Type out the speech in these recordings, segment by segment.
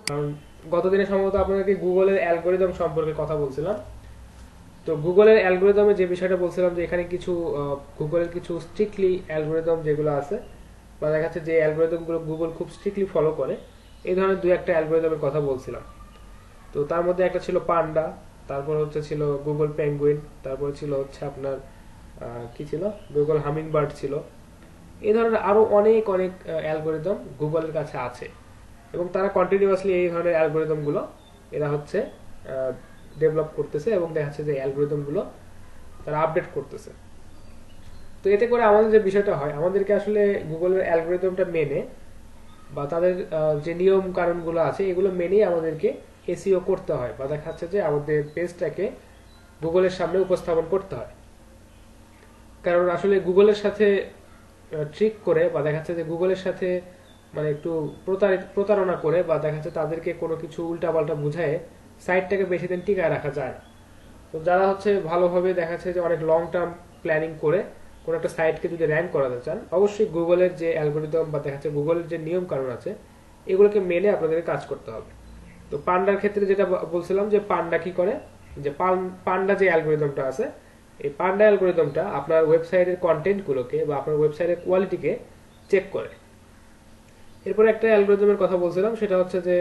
কারণ গতদিনে সম্ভবত আপনাদেরকে গুগলের অ্যালগোরিদম সম্পর্কে কথা বলছিলাম। তো গুগলের অ্যালগোরিদমে যে বিষয়টা বলছিলাম যে এখানে কিছু গুগলের কিছু স্ট্রিক্টলি অ্যালগোরিদম যেগুলো আছে বা দেখা যাচ্ছে যে অ্যালগোরিদমগুলো গুগল খুব স্ট্রিক্টলি ফলো করে, এই ধরনের দুই একটা অ্যালগোরিদমের কথা বলছিলাম। তো তার মধ্যে একটা ছিল পান্ডা, তারপর হচ্ছে ছিল গুগল পেঙ্গুইন, তারপর ছিল হচ্ছে আপনার কি ছিল, গুগল হামিং বার্ড ছিল। এই ধরনের আরো অনেক অনেক অ্যালগোরিদম গুগলের কাছে আছে এবং তারা কন্টিনিউয়াসলি এই ধরনের অ্যালগোরিদম গুলো এরা হচ্ছে ডেভেলপ করতেছে এবং দেখা যাচ্ছে যে অ্যালগোরিদম গুলো তারা আপডেট করতেছে। তো এতে করে আমাদের যে বিষয়টা হয়, আমাদেরকে আসলে গুগলের অ্যালগোরিদমটা মেনে বা তাদের যে নিয়ম কানুনগুলো আছে এগুলো মেনেই আমাদেরকে এসইও করতে হয় বা দেখা যাচ্ছে যে আমাদের পেজটাকে গুগলের সামনে উপস্থাপন করতে হয়। কারণ আসলে গুগলের সাথে ট্রিক করে বা দেখা যাচ্ছে যে গুগলের সাথে মানে একটু প্রতারণা করে বা দেখা যাচ্ছে তাদেরকে কোনো কিছু উল্টাপাল্টা বুঝায় সাইটটাকে বেশি দিন টিকায় রাখা যায় না। তো যারা হচ্ছে ভালোভাবে দেখা যাচ্ছে যে অনেক লং টার্ম প্ল্যানিং করে কোনো একটা সাইটকে যদি র্যাঙ্ক করাতে চান, অবশ্যই গুগলের যে অ্যালগোরিদম বা দেখা যাচ্ছে গুগলের যে নিয়ম কানুন আছে এগুলোকে মেনে আপনাদের কাজ করতে হবে। তো পান্ডার ক্ষেত্রে যেটা বলছিলাম যে পান্ডা কি করে, যে পান্ডা যে অ্যালগোরিদমটা আছে, এই পান্ডা অ্যালগোরিদমটা আপনার ওয়েবসাইটের কন্টেন্ট গুলোকে বা আপনার ওয়েবসাইটের কোয়ালিটিকে চেক করে। এরপরে একটা অ্যালগোরিদমের কথা বলছিলাম, সেটা হচ্ছে যে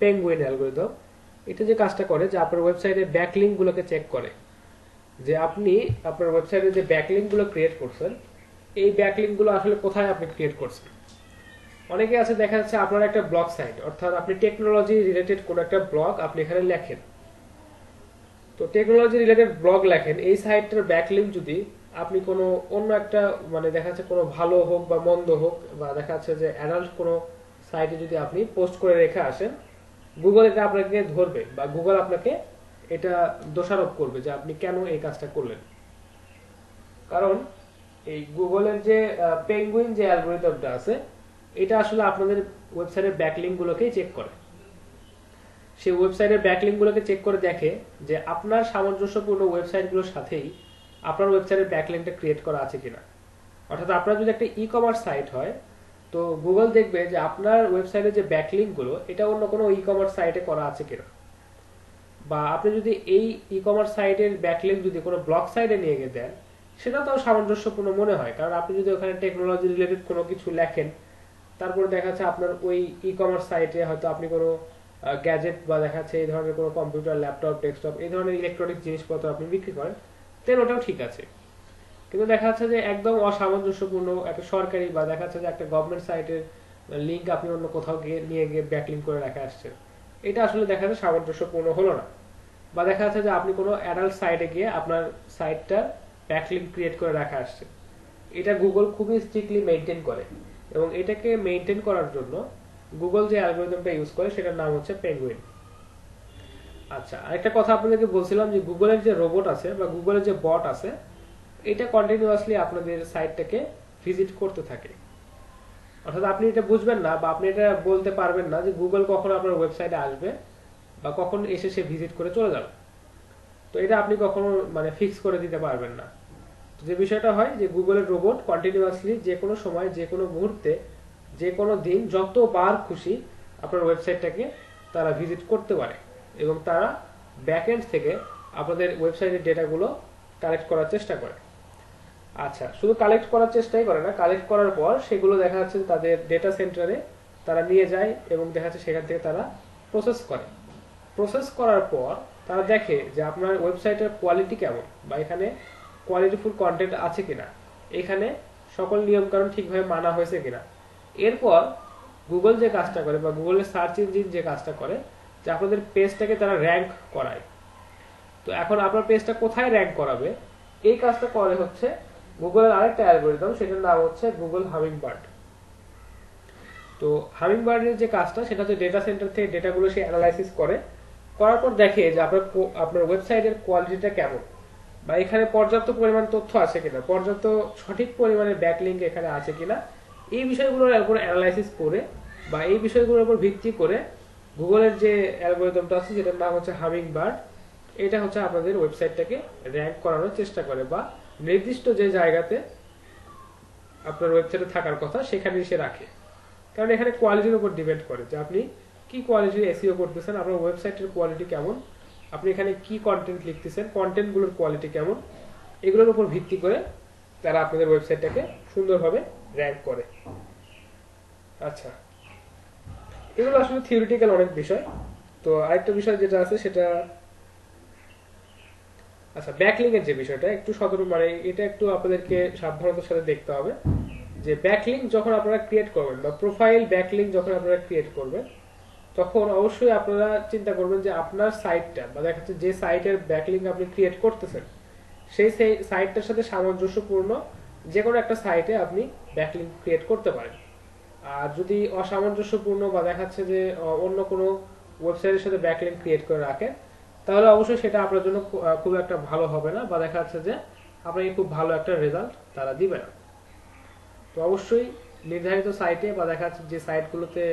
পেঙ্গুইন অ্যালগোরিদম। এটা যে কাজটা করে যে আপনার ওয়েবসাইটের ব্যাকলিঙ্ক গুলোকে চেক করে, যে আপনি আপনার ওয়েবসাইটে যে ব্যাকলিঙ্ক গুলো ক্রিয়েট করছেন এই ব্যাকলিঙ্ক গুলো আসলে কোথায় আপনি ক্রিয়েট করছেন। অনেকে আছে দেখা যাচ্ছে আপনার একটা ব্লগ সাইট, অর্থাৎ আপনি টেকনোলজি রিলেটেড কোন একটা ব্লগ আপনি এখানে লেখেন। তো টেকনোলজি রিলেটেড ব্লগ লেখেন, এই সাইটটার ব্যাকলিঙ্ক যদি আপনি কোনো অন্য একটা মানে দেখা যাচ্ছে কোনো ভালো হোক বা মন্দ হোক বা দেখা যাচ্ছে যে অ্যাডাল্ট কোনো সাইটে যদি আপনি পোস্ট করে রেখে আসেন, গুগল এটা আপনাকে ধরবে বা গুগল আপনাকে এটা দোষারোপ করবে যে আপনি কেন এই কাজটা করলেন। কারণ এই গুগলের যে পেঙ্গুইন যে অ্যালগোরিদমটা আছে এটা আসলে আপনাদের ওয়েবসাইটের ব্যাকলিঙ্ক গুলোকেই চেক করে। সেই ওয়েবসাইটের ব্যাকলিঙ্ক গুলোকে চেক করে দেখে যে আপনার সামঞ্জস্যপূর্ণ ওয়েবসাইটগুলোর সাথেই আপনার ওয়েবসাইটের ব্যাকলিঙ্কটা ক্রিয়েট করা আছে কিনা। অর্থাৎ আপনার যদি একটা ই কমার্স সাইট হয়, তো গুগল দেখবে যে আপনার ওয়েবসাইটের যে ব্যাকলিঙ্ক গুলো এটা অন্য কোনো ই কমার্স সাইটে করা আছে কিনা। বা আপনি যদি এই ই কমার্স সাইটের ব্যাকলিঙ্ক যদি কোনো ব্লগ সাইটে নিয়ে গিয়ে দেন, সেটা তো সামঞ্জস্যপূর্ণ মনে হয়। কারণ আপনি যদি ওখানে টেকনোলজি রিলেটেড কোনো কিছু লেখেন, তারপরে দেখা যাচ্ছে আপনার ওই ই কমার্স সাইটে হয়তো আপনি কোনো গ্যাজেট বা দেখা যাচ্ছে এই ধরনের কোনো কম্পিউটার, ল্যাপটপ, ডেস্কটপ এই ধরনের ইলেকট্রনিক জিনিসপত্র আপনি বিক্রি করেন, তাহলে ওটাও ঠিক আছে। কিন্তু দেখা যাচ্ছে যে একদম অসামঞ্জস্যপূর্ণ একটা সরকারি বা দেখা যাচ্ছে যে একটা গভর্নমেন্ট সাইটের লিঙ্ক আপনি অন্য কোথাও গিয়ে নিয়ে গিয়ে ব্যাকলিঙ্ক করে রাখা আসছেন, এটা আসলে দেখা যাচ্ছে সামঞ্জস্যপূর্ণ হলো না। বা দেখা যাচ্ছে যে আপনি কোনো অ্যাডাল্ট সাইটে গিয়ে আপনার সাইটটার ব্যাকলিঙ্ক ক্রিয়েট করে রাখা আসছে, এটা গুগল খুবই স্ট্রিক্টলি মেনটেন করে। এবং এটাকে মেনটেন করার জন্য গুগল যে অ্যালগোরিদমটা ইউজ করে সেটার নাম হচ্ছে পেঙ্গুইন। আচ্ছা, আরেকটা কথা আপনাদেরকে বলছিলাম যে গুগলের যে রোবট আছে বা গুগলের যে বট আছে এটা কন্টিনিউয়াসলি আপনাদের সাইটটাকে ভিজিট করতে থাকে। অর্থাৎ আপনি এটা বুঝবেন না বা আপনি এটা বলতে পারবেন না যে গুগল কখন আপনার ওয়েবসাইটে আসবে বা কখন এসে সে ভিজিট করে চলে যাবে। তো এটা আপনি কখনো মানে ফিক্স করে দিতে পারবেন না। যে বিষয়টা হয় যে গুগলের রোবট কন্টিনিউয়াসলি যে কোনো সময় যে কোনো মুহূর্তে যে কোনো দিন যতবার খুশি আপনার ওয়েবসাইটটাকে তারা ভিজিট করতে পারে এবং তারা ব্যাকএন্ড থেকে আপনাদের ওয়েবসাইটের ডেটাগুলো কালেক্ট করার চেষ্টা করে। আচ্ছা, শুধু কালেক্ট করার চেষ্টাই করে না, কালেক্ট করার পর সেগুলো দেখা যাচ্ছে তাদের ডেটা সেন্টারে তারা নিয়ে যায় এবং দেখা যাচ্ছে সেখান থেকে তারা প্রসেস করে। প্রসেস করার পর তারা দেখে যে আপনার ওয়েবসাইটের কোয়ালিটি কেমন বা এখানে কোয়ালিটিফুল কন্টেন্ট আছে কিনা, এখানে সকল নিয়মকানুন ঠিকভাবে মানা হয়েছে কিনা। এরপর গুগল যে কাজটা করে বা গুগলের সার্চ ইঞ্জিন যে কাজটা করে যে আপনাদের পেজটাকে তারা র্যাঙ্ক করায়। তো এখন আপনার পেজটা কোথায় র্যাঙ্ক করাবে এই কাজটা করে হচ্ছে গুগলের আরেকটা অ্যালগোরিদম, সেটার নাম হচ্ছে গুগল হামিং বার্ড। তো হামিং বার্ডের যে কাজটা সেটা হচ্ছে ডেটা সেন্টার থেকে ডেটাগুলো সে অ্যানালাইসিস করে, করার পর দেখে যে আপনার ওয়েবসাইটের কোয়ালিটিটা কেমন বা এখানে পর্যাপ্ত পরিমাণ তথ্য আছে কিনা, পর্যাপ্ত সঠিক পরিমাণের ব্যাকলিঙ্ক এখানে আছে কিনা, এই বিষয়গুলোর উপর অ্যানালাইসিস করে বা এই বিষয়গুলোর উপর ভিত্তি করে গুগলের যে অ্যালগোরিদমটা আছে যেটার নাম হচ্ছে হামিং বার্ড, এটা হচ্ছে আপনাদের ওয়েবসাইটটাকে র্যাঙ্ক করানোর চেষ্টা করে বা নির্দিষ্ট যে জায়গাতে আপনার ওয়েবসাইটে থাকার কথা সেখানে সে রাখে। কারণ এখানে কোয়ালিটির উপর ডিপেন্ড করে যে আপনি কি কোয়ালিটির এসইও করতেছেন, আপনার ওয়েবসাইটের কোয়ালিটি কেমন, আপনি এখানে কি কন্টেন্ট লিখতেছেন, কন্টেন্টগুলোর কোয়ালিটি কেমন, এগুলোর উপর ভিত্তি করে তারা আপনাদের ওয়েবসাইটটাকে সুন্দরভাবে র্যাঙ্ক করে। আচ্ছা, এগুলো আসলে থিওরিটিক্যাল অনেক বিষয়। তো আরেকটা বিষয় যেটা আছে সেটা, আচ্ছা ব্যাকলিং এর যে বিষয়টা একটু সতর্ক, মানে এটা একটু আপনাদেরকে সাবধানতার সাথে দেখতে হবে যে ব্যাকলিং যখন আপনারা ক্রিয়েট করবেন বা প্রোফাইল ব্যাকলিং যখন আপনারা ক্রিয়েট করবেন, তখন অবশ্যই আপনারা চিন্তা করবেন যে আপনার সাইটটা বা দেখা যাচ্ছে যে সাইটের ব্যাকলিং আপনি ক্রিয়েট করতেছেন সেই সাইটটার সাথে সামঞ্জস্যপূর্ণ যে কোনো একটা সাইটে আপনি ব্যাকলিং ক্রিয়েট করতে পারেন। আর যদি অসামঞ্জস্যপূর্ণ বা দেখাচ্ছে যে অন্য কোনো ওয়েবসাইটের সাথে ব্যাকলিং ক্রিয়েট করে রাখেন, তাহলে অবশ্যই সেটা আপনার জন্য খুব একটা ভালো হবে না, বা দেখা যাচ্ছে যে আপনাকে খুব ভালো একটা রেজাল্ট তারা দিবে না। তো অবশ্যই নির্ধারিত সাইটে বা দেখা যাচ্ছে যে সাইটগুলোতে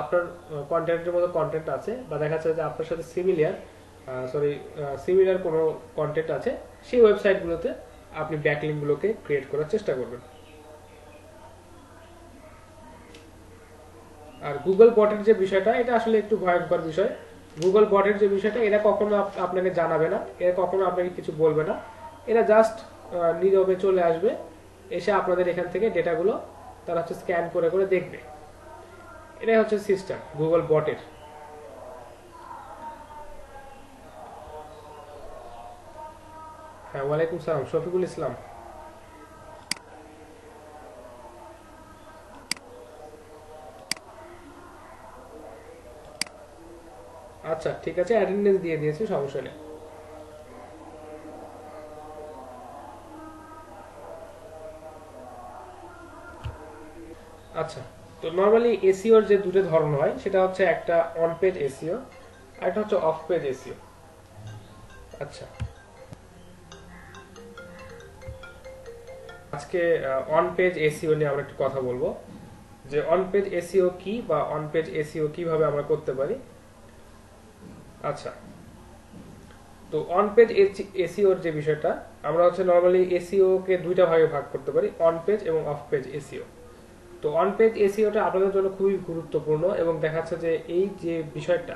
আপনার কন্টেন্টের মতো কন্টেন্ট আছে বা দেখা যাচ্ছে যে আপনার সাথে সিমিলার কোনো কন্টেন্ট আছে, সেই ওয়েবসাইটগুলোতে আপনি ব্যাকলিংগুলোকে ক্রিয়েট করার চেষ্টা করবেন। আর গুগল বটের যে বিষয়টা, এটা আসলে একটু ভয়ঙ্কর বিষয়। গুগল বটের যে বিষয়টা, এটা কখনো আপনাকে জানাবে না, এরা কখনো আপনাকে কিছু বলবে না, এরা জাস্ট নীরবে চলে আসবে, এসে আপনাদের এখান থেকে ডেটাগুলো তারা হচ্ছে স্ক্যান করে করে দেখবে। এটাই হচ্ছে সিস্টেম গুগল বটের। হ্যাঁ, ওয়ালাইকুম সালাম, শফিকুল ইসলাম। আচ্ছা ঠিক আছে, অ্যাটেন্ডেন্স দিয়ে দিয়েছি, সমস্যা নেই। আচ্ছা, তো নরমালি এসইওর যে দুটো ধরন হয় সেটা হচ্ছে একটা অন পেজ এসইও আর একটা হচ্ছে অফ পেজ এসইও। আচ্ছা, আজকে অন পেজ এসইও নিয়ে আমরা একটু কথা বলবো যে অন পেজ এসইও কি বা অন পেজ এসইও কিভাবে আমরা করতে পারি। আচ্ছা, তো অন পেজ এসইওর যে বিষয়টা, আমরা হচ্ছে নরমালি এসইও কে দুইটা ভাগে ভাগ করতে পারি, অন পেজ এবং অফ পেজ এসইও। তো অন পেজ এসইওটা আপনাদের জন্য খুবই গুরুত্বপূর্ণ, এবং দেখা যাচ্ছে যে এই যে বিষয়টা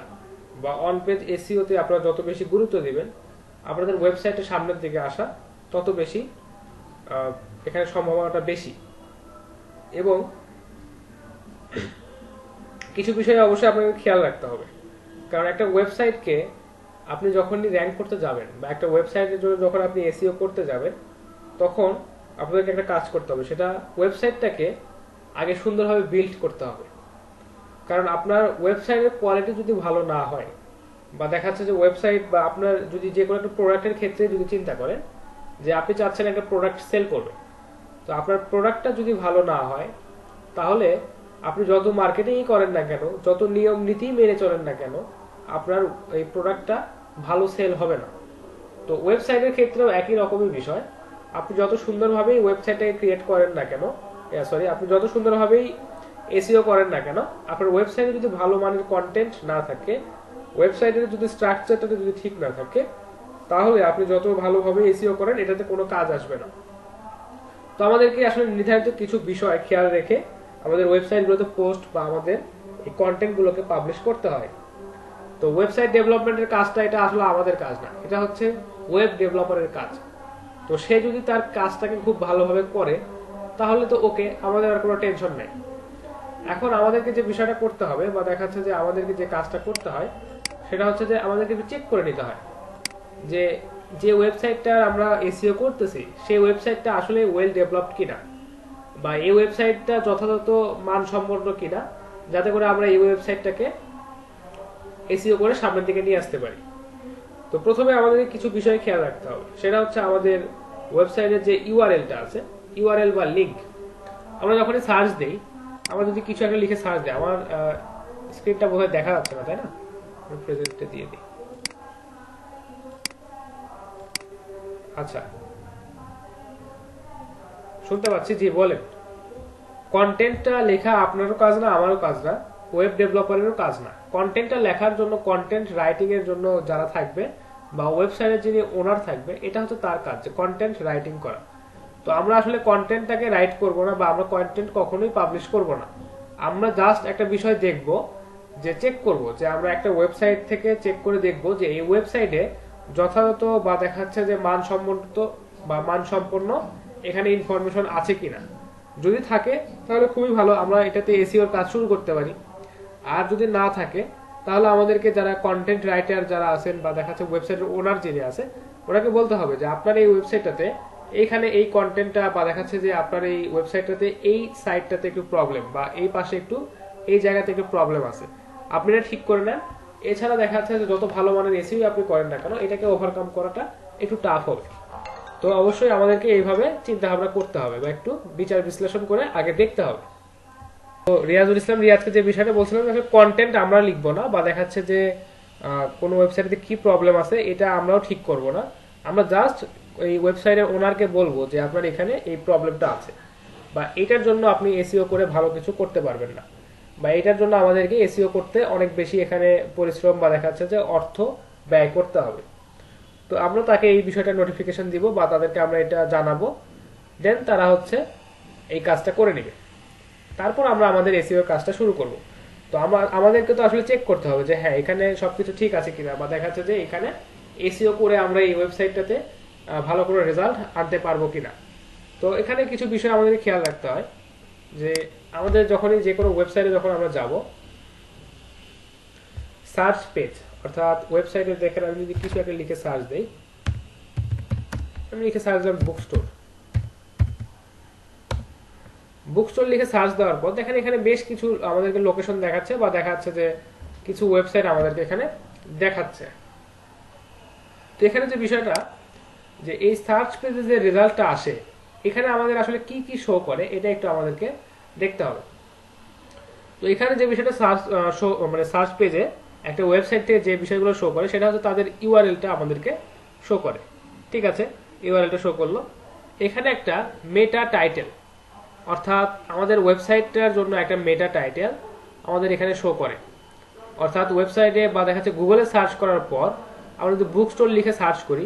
বা অন পেজ এসইওতে আপনারা যত বেশি গুরুত্ব দিবেন, আপনাদের ওয়েবসাইটের সামনের দিকে আসা তত বেশি এখানে সম্ভাবনাটা বেশি। এবং কিছু বিষয়ে অবশ্যই আপনাকে খেয়াল রাখতে হবে, কারণ একটা ওয়েবসাইটকে আপনি যখনই র্যাঙ্ক করতে যাবেন বা একটা ওয়েবসাইটের জন্য যখন আপনি এসইও করতে যাবেন, তখন আপনাদেরকে একটা কাজ করতে হবে, সেটা ওয়েবসাইটটাকে আগে সুন্দরভাবে বিল্ড করতে হবে। কারণ আপনার ওয়েবসাইটের কোয়ালিটি যদি ভালো না হয়, বা দেখা যাচ্ছে যে ওয়েবসাইট বা আপনার যদি যে কোনো একটা প্রোডাক্টের ক্ষেত্রে যদি চিন্তা করেন যে আপনি চাচ্ছেন একটা প্রোডাক্ট সেল করবেন, তো আপনার প্রোডাক্টটা যদি ভালো না হয়, তাহলে আপনি যত মার্কেটিংই করেন না কেন, যত নিয়ম নীতি মেনে চলেন না কেন, আপনার এই প্রোডাক্টটা ভালো সেল হবে না। তো ওয়েবসাইটের ক্ষেত্রেও একই রকমই বিষয়, আপনি যত সুন্দরভাবেই ওয়েবসাইটটাকে ক্রিয়েট করেন না কেন, আপনি যত সুন্দরভাবেই এসইও করেন না কেন, আপনার ওয়েবসাইটে যদি ভালো মানের কন্টেন্ট না থাকে, ওয়েবসাইটের যদি স্ট্রাকচারটা যদি ঠিক না থাকে, তাহলে আপনি যত ভালোভাবে এসইও করেন এটাতে কোনো কাজ আসবে না। তো আমাদেরকে আসলে নির্ধারিত কিছু বিষয় খেয়াল রেখে আমাদের ওয়েবসাইটগুলোতে পোস্ট বা আমাদের এই কন্টেন্টগুলোকে পাবলিশ করতে হয়। তো ওয়েবসাইট ডেভেলপমেন্টের কাজটা এটা আসলে আমাদের কাজ না, এটা হচ্ছে ওয়েব ডেভেলপারের কাজ। তো সে যদি তার কাজটাকে খুব ভালোভাবে করে, তাহলে তো ওকে, আমাদের আর কোনো টেনশন নেই। এখন আমাদেরকে যে বিষয়টা করতে হবে বা দেখা যাচ্ছে যে আমাদেরকে যে কাজটা করতে হয়, সেটা হচ্ছে যে আমাদেরকে চেক করে নিতে হয় যে যে ওয়েবসাইটটা আমরা এসইও করতেছি সেই ওয়েবসাইটটা আসলে ওয়েল ডেভেলপড কিনা, বা এই ওয়েবসাইটটা যথাযথ মানসম্পন্ন কিনা, যাতে করে আমরা এই ওয়েবসাইটটাকে এসইও করে সামনের দিকে নিয়ে আসতে পারি। তো প্রথমে আমাদের কিছু বিষয় খেয়াল রাখতে হবে, সেটা হচ্ছে আমাদের ওয়েবসাইটের যে ইউআরএলটা আছে, ইউআরএল বা লিঙ্ক, আমরা যখনই সার্চ দেই, আমরা যদি কিছু একটা লিখে সার্চ দিই, আমার স্ক্রিনটা বোধহয় দেখা যাচ্ছে না, তাই না? প্রেজেন্টে দিয়ে দিই। আচ্ছা, শুনতে পাচ্ছি, জি বলেন। কন্টেন্টটা লেখা আপনারও কাজ না, আমারও কাজ না, ওয়েব ডেভেলপারেরও কাজ না। কন্টেন্টটা লেখার জন্য, কন্টেন্ট রাইটিং এর জন্য যারা থাকবে বা ওয়েবসাইটের যিনি ওনার থাকবে, এটা হচ্ছে তার কাজ, যে কন্টেন্ট রাইটিং করা। তো আমরা আসলে কন্টেন্টটাকে রাইট করব না, বা আমরা কন্টেন্ট কখনোই পাবলিশ করব না। আমরা জাস্ট একটা বিষয় দেখব যে চেক করব যে আমরা একটা ওয়েবসাইট থেকে চেক করে দেখব যে এই ওয়েবসাইটে যথাযথ বা দেখাচ্ছে যে মানসম্মত বা মানসম্পন্ন এখানে ইনফরমেশন আছে কিনা। যদি থাকে তাহলে খুবই ভালো, আমরা এটাতে এসইওর কাজ শুরু করতে পারি। আর যদি না থাকে তাহলে আমাদেরকে যারা কন্টেন্ট রাইটার যারা আছেন বা দেখাচ্ছে ওয়েবসাইটের ওনার যিনি আছে ওনাকে বলতে হবে যে আপনার এই ওয়েবসাইটটাতে এইখানে এই কন্টেন্টটা বা দেখাচ্ছে যে আপনার এই ওয়েবসাইটটাতে এই সাইটটাতে একটু প্রবলেম বা এই পাশে একটু এই জায়গাতে একটু প্রবলেম আছে, আপনি এটা ঠিক করে নেন। এছাড়া দেখা যাচ্ছে যে যত ভালো মানের এসইও আপনি করেন না কেন এটাকে ওভারকাম করাটা একটু টাফ হবে। তো অবশ্যই আমাদেরকে এইভাবে চিন্তা ভাবনা করতে হবে বা একটু বিচার বিশ্লেষণ করে আগে দেখতে হবে। তো রিয়াজুল ইসলাম রিয়াজকে যে বিষয়টা বলছিলাম কন্টেন্ট আমরা লিখবো না বা দেখাচ্ছে যে কোনো ওয়েবসাইটে কি প্রবলেম আছে এটা আমরাও ঠিক করব না, আমরা জাস্ট এই ওয়েবসাইটের ওনারকে বলবো যে আপনার এখানে এই প্রবলেমটা আছে বা এটার জন্য আপনি এসইও করে ভালো কিছু করতে পারবেন না বা এটার জন্য আমাদেরকে এসইও করতে অনেক বেশি এখানে পরিশ্রম বা দেখাচ্ছে যে অর্থ ব্যয় করতে হবে। তো আমরা তাকে এই বিষয়টা নোটিফিকেশন দিব বা তাদেরকে আমরা এটা জানাবো, দেন তারা হচ্ছে এই কাজটা করে নেবে। তারপর আমরা আমাদের এসইও কাজটা শুরু করব। তো আমাদেরকে তো আসলে চেক করতে হবে যে হ্যাঁ এখানে সবকিছু ঠিক আছে কিনা বা দেখাচ্ছে যে এখানে এসইও করে আমরা এই ওয়েবসাইটটাতে ভালো করে রেজাল্ট আনতে পারবো কিনা। তো এখানে কিছু বিষয় আমাদের খেয়াল রাখতে হয় যে আমাদের যখনই যে কোনো ওয়েবসাইটে যখন আমরা যাব, সার্চ পেজ অর্থাৎ ওয়েবসাইটে দেখেন আমি যদি কিছু একটা লিখে সার্চ দেই, আমি লিখে সার্চ দিলাম বুক স্টোর। বুক স্টোর লিখে সার্চ দেওয়ার পর দেখেন এখানে বেশ কিছু আমাদেরকে লোকেশন দেখাচ্ছে বা দেখাচ্ছে যে কিছু ওয়েবসাইট আমাদেরকে এখানে দেখাচ্ছে। তো এখানে যে বিষয়টা যে এই সার্চ পেজে যে রেজাল্টটা আসে এখানে আমাদের আসলে কি কি শো করে এটা একটু আমাদেরকে দেখতে হবে। তো এখানে যে বিষয়টা সার্চ পেজে একটা ওয়েবসাইট থেকে যে বিষয়গুলো শো করে সেটা হচ্ছে তাদের ইউআরএলটা আমাদেরকে শো করে। ঠিক আছে, ইউআরএলটা শো করলো। এখানে একটা মেটা টাইটেল অর্থাৎ আমাদের ওয়েবসাইটটার জন্য একটা মেটা টাইটেল আমাদের এখানে শো করে। অর্থাৎ ওয়েবসাইটে বা দেখাচ্ছে গুগলে সার্চ করার পর আমরা যদি বুক স্টোর লিখে সার্চ করি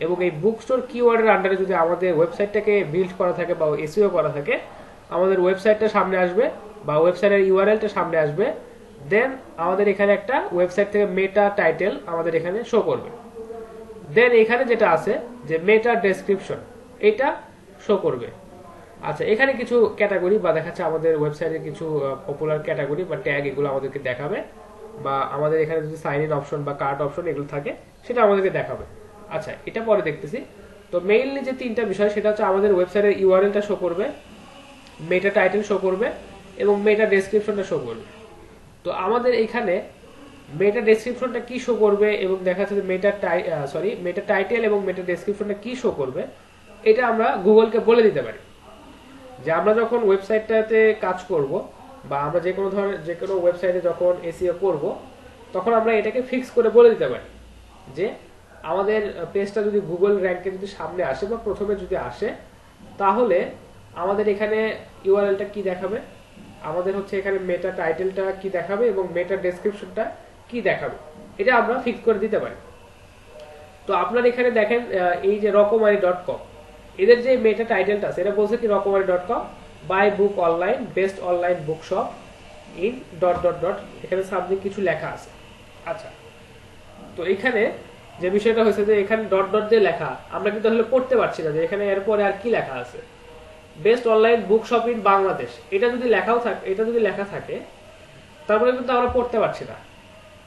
এবং এই বুক স্টোর কিওয়ার্ডের আন্ডারে যদি আমাদের ওয়েবসাইটটাকে বিল্ড করা থাকে বা এসইও করা থাকে, আমাদের ওয়েবসাইটটা সামনে আসবে বা ওয়েবসাইটের ইউআরএলটা সামনে আসবে। দেন আমাদের এখানে একটা ওয়েবসাইট থেকে মেটা টাইটেল আমাদের এখানে শো করবে। দেন এখানে যেটা আছে যে মেটা ডেসক্রিপশন এটা শো করবে। আচ্ছা, এখানে কিছু ক্যাটাগরি বা দেখাচ্ছে আমাদের ওয়েবসাইটে কিছু পপুলার ক্যাটাগরি বা ট্যাগ এগুলো আমাদেরকে দেখাবে বা আমাদের এখানে যদি সাইন ইন অপশন বা কার্ড অপশন এগুলো থাকে সেটা আমাদেরকে দেখাবে। আচ্ছা, এটা পরে দেখতেছি। তো মেইনলি যে তিনটা বিষয় সেটা হচ্ছে আমাদের ওয়েবসাইটের ইউআরএলটা শো করবে, মেটা টাইটেল শো করবে এবং মেটা ডেসক্রিপশনটা শো করবে। তো আমাদের এখানে মেটা ডেসক্রিপশনটা কি শো করবে এবং দেখা যাচ্ছে মেটা টাইটেল এবং মেটা ডেসক্রিপশনটা কি শো করবে এটা আমরা গুগলকে বলে দিতে পারি। যে আমরা যখন ওয়েবসাইটটাতে কাজ করব বা আমরা যে কোনো ওয়েবসাইটে যখন এসইও করব তখন আমরা এটাকে ফিক্স করে বলে দিতে পারি যে আমাদের পেজটা যদি গুগল র্যাঙ্কে যদি সামনে আসে বা প্রথমে যদি আসে তাহলে আমাদের এখানে ইউআরএলটা কি দেখাবে, আমাদের হচ্ছে এখানে মেটা টাইটেলটা কি দেখাবে এবং মেটা ডেসক্রিপশনটা কি দেখাবে, এটা আমরা ফিক্স করে দিতে পারি। তো আপনার এখানে দেখেন এই যে রকমারি.com এদের যে মেটা টাইটেলটা আছে এটা বলছে কি রকমারি.com buy book online best online book shop in dot dot dot, এখানে সামনে কিছু লেখা আছে। আচ্ছা, তো এখানে যে বিষয়টা হয়েছে যে এখানে ডট ডট দিয়ে লেখা আমরা কিন্তু আসলে পড়তে পারছি না যে এখানে এরপরে আর কি লেখা আছে। Best online book shop in Bangladesh এটা যদি লেখা থাকে তারপরে কিন্তু আমরা পড়তে পারছি না।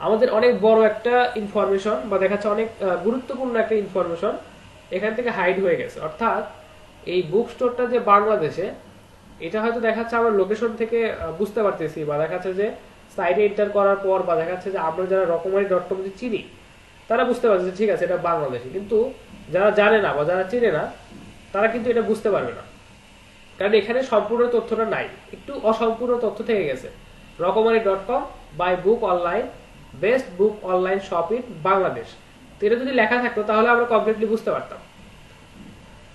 আমাদের অনেক বড় একটা ইনফরমেশন বা দেখাচ্ছে অনেক গুরুত্বপূর্ণ একটা ইনফরমেশন এখান থেকে হাইড হয়ে গেছে। অর্থাৎ এই বুক স্টোরটা যে বাংলাদেশে এটা হয়তো দেখাচ্ছে আমরা লোকেশন থেকে বুঝতে পারতেছি বা দেখাচ্ছে যে সাইটে এন্টার করার পর বা দেখাচ্ছে যে আমরা যারা রকমারি.com চিনি তারা বুঝতে পারছে যে ঠিক আছে এটা বাংলাদেশে, কিন্তু যারা জানে না বা যারা চিনে না তারা কিন্তু এটা বুঝতে পারবে না, কারণ এখানে সম্পূর্ণ তথ্যটা নাই, একটু অসম্পূর্ণ তথ্য থেকে গেছে। রকমারি.com buy book online best book online shop in Bangladesh, তো এটা যদি লেখা থাকতো তাহলে আমরা কমপ্লিটলি বুঝতে পারতাম।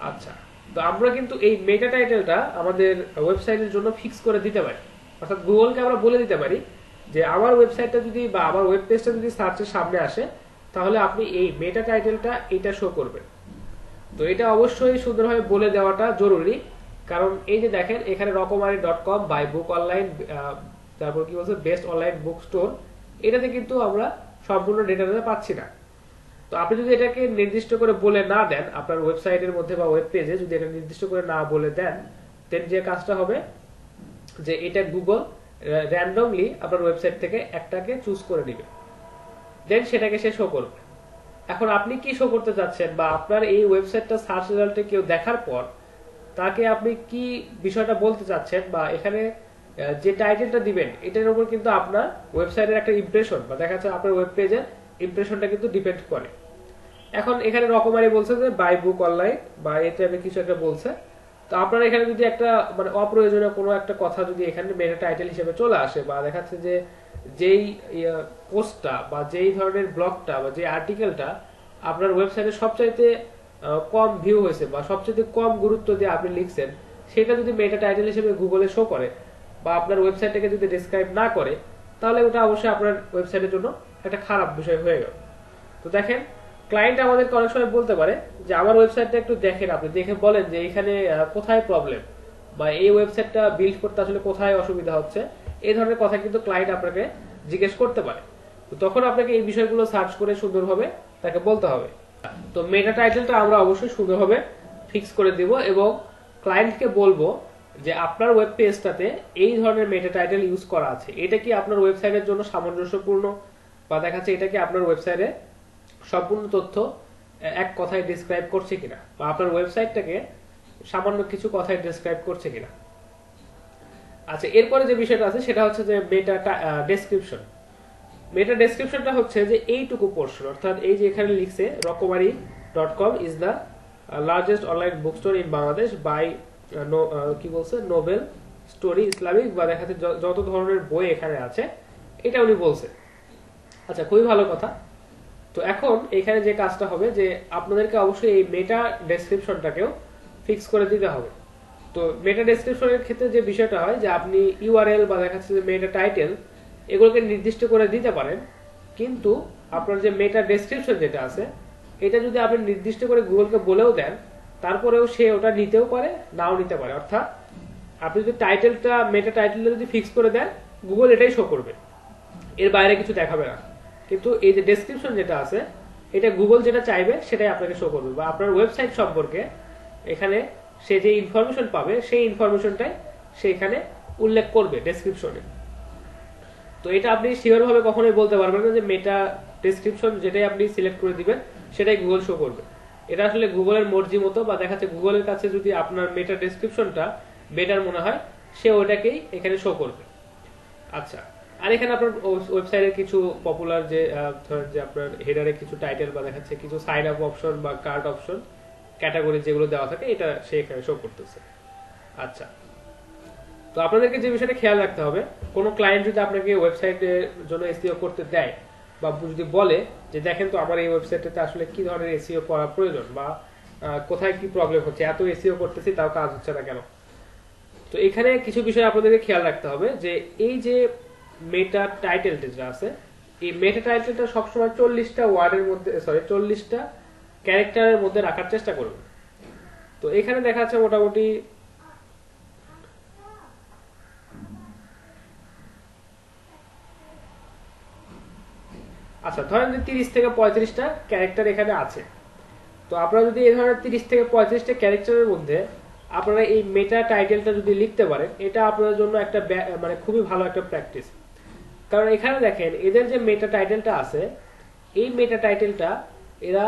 আচ্ছা, তো আমরা কিন্তু এই মেটা টাইটেলটা আমাদের ওয়েবসাইটের জন্য ফিক্স করে দিতে পারি, অর্থাৎ গুগলকে আমরা বলে দিতে পারি যে আমার ওয়েবসাইটটা যদি বা আমার ওয়েব পেজটা যদি সার্চের সামনে আসে তাহলে আপনি এই মেটা টাইটেলটা এটা শো করবেন। তো এটা অবশ্যই সুন্দরভাবে বলে দেওয়াটা জরুরি, কারণ এই যে দেখেন এখানে রকমারি.com বাই বুক অনলাইন তারপর কি বলছে বেস্ট অনলাইন বুক স্টোর এটাতে কিন্তু আমরা সম্পূর্ণ ডেটাটা পাচ্ছি না। তো আপনি যদি এটাকে নির্দিষ্ট করে বলে না দেন আপনার ওয়েবসাইটের মধ্যে বা ওয়েব পেজে যদি এটা নির্দিষ্ট করে না বলে দেন, দেন যে কাজটা হবে যে এটা গুগল র্যান্ডমলি আপনার ওয়েবসাইট থেকে একটাকে চুজ করে দিবে, দেন সেটাকে সে শো করবে। এখন আপনি কি শো করতে চাচ্ছেন বা আপনার এই ওয়েবসাইটটা সার্চ রেজাল্টে কেউ দেখার পর তাকে আপনি কি বিষয়টা বলতে চাচ্ছেন বা এখানে যে টাইটেলটা দিবেন এটার উপর কিন্তু আপনার ওয়েবসাইটের একটা ইমপ্রেশন বা দেখা যাচ্ছে আপনার ওয়েব পেজের ইমপ্রেশনটা কিন্তু ডিপেন্ড করে। এখন এখানে রকমারি বলছে যে বাই বুক অনলাইন বা এই টাইপের কিছু একটা বলছে। তো আপনারা এখানে যদি একটা মানে অপ্রয়োজনীয় কোনো একটা কথা যদি এখানে মেটা টাইটেল হিসেবে চলে আসে বা দেখাচ্ছে যে যেই পোস্টটা বা যেই ধরনের ব্লগটা বা যে আর্টিকেলটা আপনার ওয়েবসাইটে সবচাইতে কম ভিউ হয়েছে বা সবচাইতে কম গুরুত্ব দিয়ে আপনি লিখছেন, সেটা যদি মেটা টাইটেল হিসেবে গুগলে শো করে বা আপনার ওয়েবসাইটটাকে যদি ডেসক্রাইব না করে, তাহলে ওটা অবশ্যই আপনার ওয়েবসাইটের জন্য একটা খারাপ বিষয় হয়ে গেল। তো দেখেন, ক্লায়েন্ট আমাদেরকে অনেক সময় বলতে পারে যে আমার ওয়েবসাইটটা একটু দেখেন, আপনি দেখে বলেন যে এখানে কোথায় প্রবলেম বা এই ওয়েবসাইটটা বিল্ড করতে আসলে কোথায় অসুবিধা হচ্ছে। এই ধরনের কথা কিন্তু ক্লায়েন্ট আপনাকে জিজ্ঞেস করতে পারে। তো তখন আপনাকে এই বিষয়গুলো সার্চ করে সুন্দরভাবে তাকে বলতে হবে। তো মেটা টাইটেলটা আমরা অবশ্যই সুন্দরভাবে ফিক্স করে দিব এবং ক্লায়েন্টকে বলবো যে আপনার ওয়েব পেজটাতে এই ধরনের মেটা টাইটেল ইউজ করা আছে, এটা কি আপনার ওয়েবসাইটের জন্য সামঞ্জস্যপূর্ণ বা দেখাচ্ছে এটা কি আপনার ওয়েবসাইটে সম্পূর্ণ তথ্য এক কথায় ডিসক্রাইব করছে কিনা বা আপনার ওয়েবসাইটটাকে সামান্য কিছু কথায় ডিসক্রাইব করছে কিনা। আচ্ছা, এরপরে যে বিষয়টা আছে সেটা হচ্ছে যে মেটা ডেসক্রিপশন। মেটা ডেসক্রিপশনটা হচ্ছে যে এইটুকু পোর্শন, অর্থাৎ এই যে এখানে লিখছে রকমারি.com is the largest online book store in Bangladesh by কি বলছে নোবেল স্টোরি ইসলামিক বা দেখাচ্ছে যত ধরনের বই এখানে আছে এটা উনি বলছে। আচ্ছা, খুবই ভালো কথা। তো এখন এখানে যে কাজটা হবে যে আপনাদেরকে অবশ্যই এই মেটা ডেসক্রিপশনটাকেও ফিক্স করে দিতে হবে। তো মেটা ডেসক্রিপশনের ক্ষেত্রে যে বিষয়টা হয় যে আপনি ইউআরএল বা দেখাচ্ছে যে মেটা টাইটেল এগুলোকে নির্দিষ্ট করে দিতে পারেন, কিন্তু আপনার যে মেটা ডেসক্রিপশন যেটা আছে এটা যদি আপনি নির্দিষ্ট করে গুগলকে বলেও দেন, তারপরেও সে ওটা নিতেও পারে নাও নিতে পারে। অর্থাৎ আপনি যদি টাইটেলটা মেটা টাইটেলটা যদি ফিক্স করে দেন, গুগল এটাই শো করবে, এর বাইরে কিছু দেখাবে না। কিন্তু এই যে ডেসক্রিপশন যেটা আছে এটা গুগল যেটা চাইবে সেটাই আপনাকে শো করবে বা আপনার ওয়েবসাইট সম্পর্কে এখানে সে যে ইনফরমেশন পাবে সেই ইনফরমেশনটাই সে এখানে উল্লেখ করবে ডেসক্রিপশনে। তো এটা আপনি শিওর ভাবে কখনোই বলতে পারবেন না যে মেটা ডেসক্রিপশন যেটাই আপনি সিলেক্ট করে দিবেন সেটাই গুগল শো করবে। এটা আসলে গুগলের মর্জি মতো বা দেখাচ্ছে গুগলের কাছে যদি আপনার মেটা ডেসক্রিপশনটা বেটার মনে হয় সে ওটাকেই এখানে শো করবে। আচ্ছা, আর এখানে আপনার ওয়েবসাইটের কিছু পপুলার যে ধরেন যে আপনার হেডারে কিছু টাইটেল বা দেখাচ্ছে কিছু সাইন আপ অপশন বা কার্ড অপশন ক্যাটাগরি যেগুলো দেওয়া থাকে এটা সে এখানে শো করতেছে। আচ্ছা, তো আপনাদেরকে যে বিষয়টা খেয়াল রাখতে হবে, কোনো ক্লায়েন্ট যদি আপনাকে ওয়েবসাইটের জন্য এসইও করতে দেয় বা যদি বলে যে দেখেন তো আমার এই ওয়েবসাইটটাতে আসলে কি ধরনের এসইও করা প্রয়োজন বা কোথায় কি প্রবলেম হচ্ছে, এত এসইও করতেছি তাও কাজ হচ্ছে না কেন। তো এখানে কিছু বিষয় আপনাদেরকে খেয়াল রাখতে হবে যে এই যে মেটা টাইটেল যেটা আছে এই মেটা টাইটেলটা সবসময় 40টা ওয়ার্ডের মধ্যে 40টা ক্যারেক্টারের মধ্যে রাখার চেষ্টা করবেন। তো এখানে দেখা যাচ্ছে মোটামুটি আচ্ছা ধরেন যে 30 থেকে 35টা ক্যারেক্টার এখানে আছে। তো আপনারা যদি এই ধরনের 30 থেকে 35টা ক্যারেক্টারের মধ্যে আপনারা এই মেটা টাইটেলটা যদি লিখতে পারেন, এটা আপনাদের জন্য একটা মানে খুবই ভালো একটা প্র্যাকটিস। কারণ এখানে দেখেন এদের যে মেটা টাইটেলটা আছে এই মেটা টাইটেলটা এরা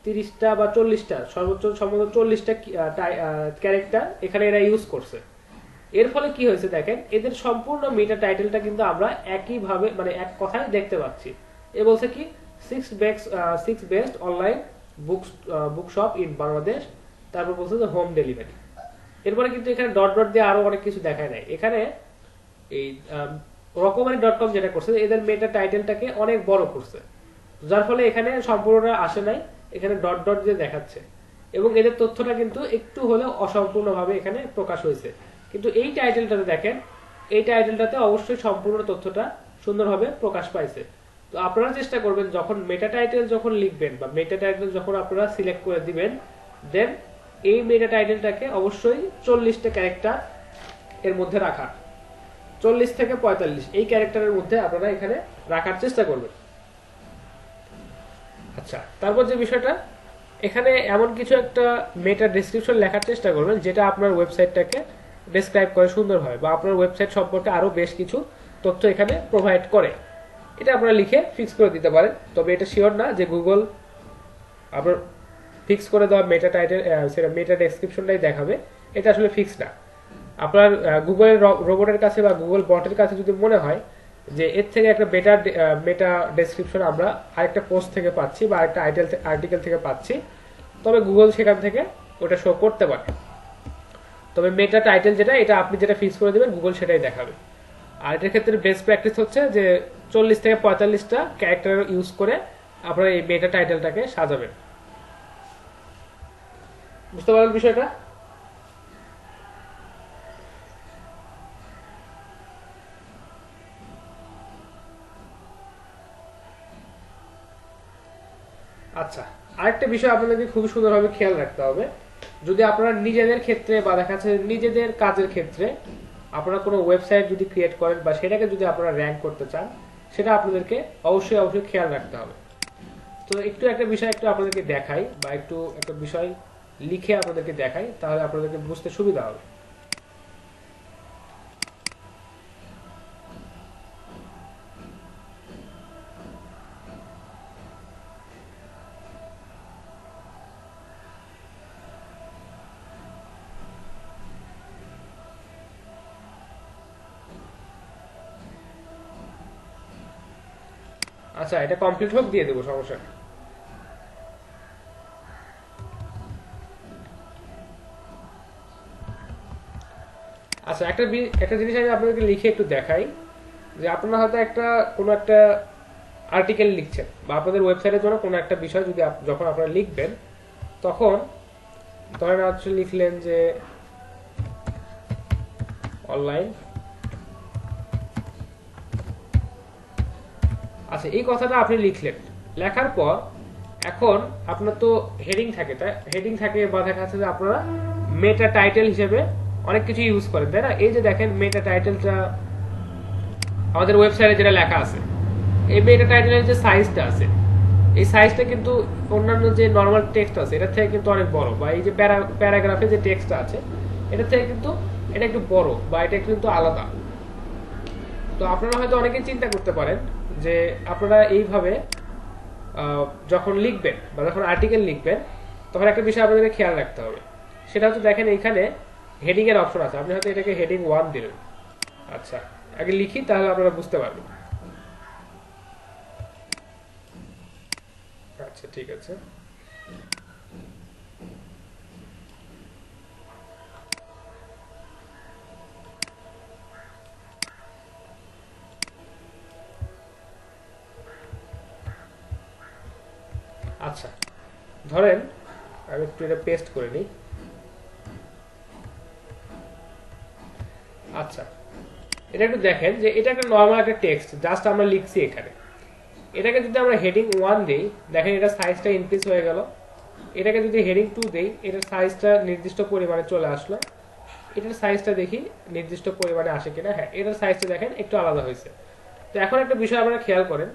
30টা বা 40টা সর্বোচ্চ সম্ভবত 40টা ক্যারেক্টার এখানে এরা ইউজ করছে। এর ফলে কি হয়েছে দেখেন এদের সম্পূর্ণ মেটা টাইটেলটা কিন্তু আমরা একই ভাবে মানে এক কথায় দেখতে পাচ্ছি। এ বলছে কি 6 best online book shop in Bangladesh, তারপর বলছে যে হোম ডেলিভারি। এরপরে কিন্তু এখানে ডট ডট দিয়ে আরো অনেক কিছু দেখায় নাই। এখানে এই রকমারি.com যেটা করছে এদের মেটা টাইটেলটাকে অনেক বড় করছে, যার ফলে এখানে সম্পূর্ণটা আসে নাই, এখানে ডট ডট দিয়ে দেখাচ্ছে এবং এদের তথ্যটা কিন্তু একটু হলেও অসম্পূর্ণভাবে এখানে প্রকাশ হয়েছে। কিন্তু এই টাইটেলটাতে দেখেন এই টাইটেলটাতে অবশ্যই সম্পূর্ণ তথ্যটা সুন্দরভাবে প্রকাশ পাইছে। তো আপনারা চেষ্টা করবেন যখন মেটা টাইটেল যখন লিখবেন বা মেটা টাইটেল যখন আপনারা সিলেক্ট করে দিবেন, দেন এই মেটা টাইটেলটাকে অবশ্যই 40টা ক্যারেক্টার এর মধ্যে রাখা। 40 থেকে 45 এই ক্যারেক্টারের মধ্যে আপনারা এখানে রাখার চেষ্টা করবেন। আচ্ছা, তারপর যে বিষয়টা, এখানে এমন কিছু একটা মেটা ডেসক্রিপশন লেখার চেষ্টা করবেন যেটা আপনার ওয়েবসাইটটাকে ডেসক্রাইব করে সুন্দরভাবে, বা আপনার ওয়েবসাইট সম্পর্কে আরো বেশ কিছু তথ্য এখানে প্রোভাইড করে। এটা আপনারা লিখে ফিক্স করে দিতে পারেন, তবে এটা শিওর না যে গুগল আপনার ফিক্স করে দেওয়া মেটা টাইটেল সেটা মেটা ডেসক্রিপশনটাই দেখাবে, এটা আসলে ফিক্স না। আপনার গুগলের রোবটের কাছে বা গুগল বটের কাছে যদি মনে হয় যে এর থেকে একটা বেটার মেটা ডেসক্রিপশন আমরা আরেকটা পোস্ট থেকে পাচ্ছি বা আরেকটা আর্টিকেল থেকে পাচ্ছি, তবে গুগল সেখান থেকে ওটা শো করতে পারে। তবে মেটা টাইটেল যেটা, এটা আপনি যেটা ফিক্স করে দেবেন গুগল সেটাই দেখাবে। আর এটার ক্ষেত্রে বেস্ট প্র্যাকটিস হচ্ছে যে 40 থেকে 45টা ক্যারেক্টার ইউজ করে আপনারা এই মেটা টাইটেলটাকে সাজাবেন। বুঝতে পারলেন বিষয়টা? আচ্ছা, আরেকটা বিষয় আপনাদেরকে খুবই সুন্দরভাবে খেয়াল রাখতে হবে, যদি আপনারা নিজেদের ক্ষেত্রে বা দেখা যাচ্ছে নিজেদের কাজের ক্ষেত্রে আপনারা কোনো ওয়েবসাইট যদি ক্রিয়েট করেন বা সেটাকে যদি আপনারা র্যাঙ্ক করতে চান, সেটা আপনাদেরকে অবশ্যই অবশ্যই খেয়াল রাখতে হবে। তো একটু একটা বিষয় একটু আপনাদেরকে দেখাই, বা একটু একটা বিষয় লিখে আপনাদেরকে দেখাই, তাহলে আপনাদেরকে বুঝতে সুবিধা হবে। আচ্ছা, এটা কমপ্লিট হোক, দিয়ে দেবো, সমস্যা নেই। আচ্ছা, একটা জিনিস আমি আপনাদেরকে লিখে একটু দেখাই, যে আপনারা হয়তো কোনো একটা আর্টিকেল লিখছেন বা আপনাদের ওয়েবসাইটের জন্য কোনো একটা বিষয় যদি যখন আপনারা লিখবেন, তখন ধরেন লিখলেন যে অনলাইন। আচ্ছা, এই কথাটা আপনি লিখলেন, লেখার পর এখন আপনার তো হেডিং থাকে, তাই হেডিং থাকে, বা দেখা যাচ্ছে যে আপনারা মেটা টাইটেল হিসেবে অনেক কিছু ইউজ করেন, তাই না? এই যে দেখেন মেটা টাইটেলটা আমাদের ওয়েবসাইটে যেটা লেখা আছে, এই মেটা টাইটেলের যে সাইজটা আছে, এই সাইজটা কিন্তু অন্যান্য যে নর্মাল টেক্সট আছে এটার থেকে কিন্তু অনেক বড়, বা এই যে প্যারাগ্রাফে যে টেক্সটটা আছে এটা থেকে কিন্তু এটা একটু বড়, বা এটা কিন্তু আলাদা। তো আপনারা হয়তো অনেকেই চিন্তা করতে পারেন যে আপনারা এইভাবে যখন লিখবেন বা যখন আর্টিকেল লিখবেন, তখন একটা বিষয় আপনাদের খেয়াল রাখতে হবে, সেটা হচ্ছে দেখেন এইখানে হেডিং এর অপশন আছে, আপনি হয়তো এটাকে হেডিং 1 দিলেন। আচ্ছা, আগে লিখি তাহলে আপনারা বুঝতে পারবেন। আচ্ছা, ঠিক আছে। আচ্ছা, ধরেন আমি একটু এটা পেস্ট করে নিই। আচ্ছা, এটা একটু দেখেন যে এটা একটা নর্মাল একটা টেক্সট জাস্ট আমরা লিখছি এখানে। এটাকে যদি আমরা হেডিং 1 দেই, দেখেন এটা সাইজটা ইনক্রিজ হয়ে গেল। এটাকে যদি হেডিং 2 দেই, এটার সাইজটা নির্দিষ্ট পরিমাণে চলে আসলো। এটার সাইজটা দেখি নির্দিষ্ট পরিমাণে আসে কিনা। হ্যাঁ, এটার সাইজটা দেখেন একটু আলাদা হয়েছে। তো এখন একটা বিষয় আপনারা খেয়াল করেন,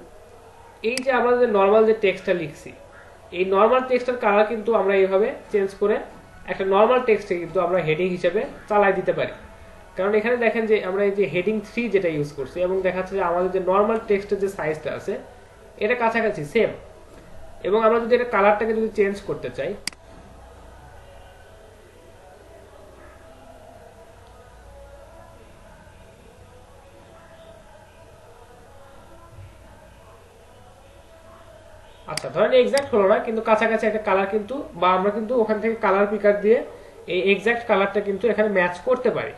এই যে আমরা যে নর্মাল যে টেক্সটটা লিখছি, এই নর্মাল টেক্সটের কালার কিন্তু আমরা এইভাবে চেঞ্জ করে একটা নর্মাল টেক্সটে কিন্তু আমরা হেডিং হিসেবে চালাই দিতে পারি। কারণ এখানে দেখেন যে আমরা এই যে হেডিং 3 যেটা ইউজ করছি, এবং দেখাচ্ছে যে আমাদের যে নর্মাল টেক্সটের যে সাইজটা আছে এটা কাছাকাছি সেম। এবং আমরা যদি এটা কালারটাকে যদি চেঞ্জ করতে চাই, আচ্ছা ধরেন এক্সাক্ট হলো না, কিন্তু কাছাকাছি একটা কালার কিন্তু, বা আমরা কিন্তু ওখান থেকে কালার পিকার দিয়ে এই এক্সাক্ট কালারটা কিন্তু এখানে ম্যাচ করতে পারি।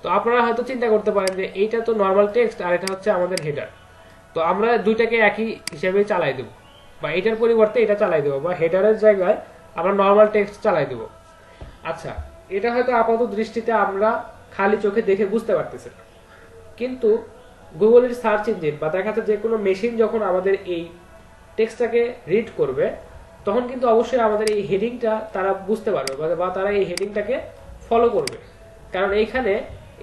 তো আপনারা হয়তো চিন্তা করতে পারেন যে এইটা তো নর্মাল টেক্সট আর এটা হচ্ছে আমাদের হেডার, তো আমরা দুইটাকে একই হিসেবে চালাই দেব, বা এটার পরিবর্তে এটা চালাই দেবো, বা হেডারের জায়গায় আমরা নর্মাল টেক্সট চালাই দেব। আচ্ছা, এটা হয়তো আপাতত দৃষ্টিতে আমরা খালি চোখে দেখে বুঝতে পারতেছি না, কিন্তু গুগলের সার্চ ইঞ্জিন বা দেখা যাচ্ছে যে কোনো মেশিন যখন আমাদের এই টেক্সটটাকে রিড করবে, তখন কিন্তু অবশ্যই আমাদের এই হেডিংটা তারা বুঝতে পারবে, বা তারা এই হেডিংটাকে ফলো করবে। কারণ এইখানে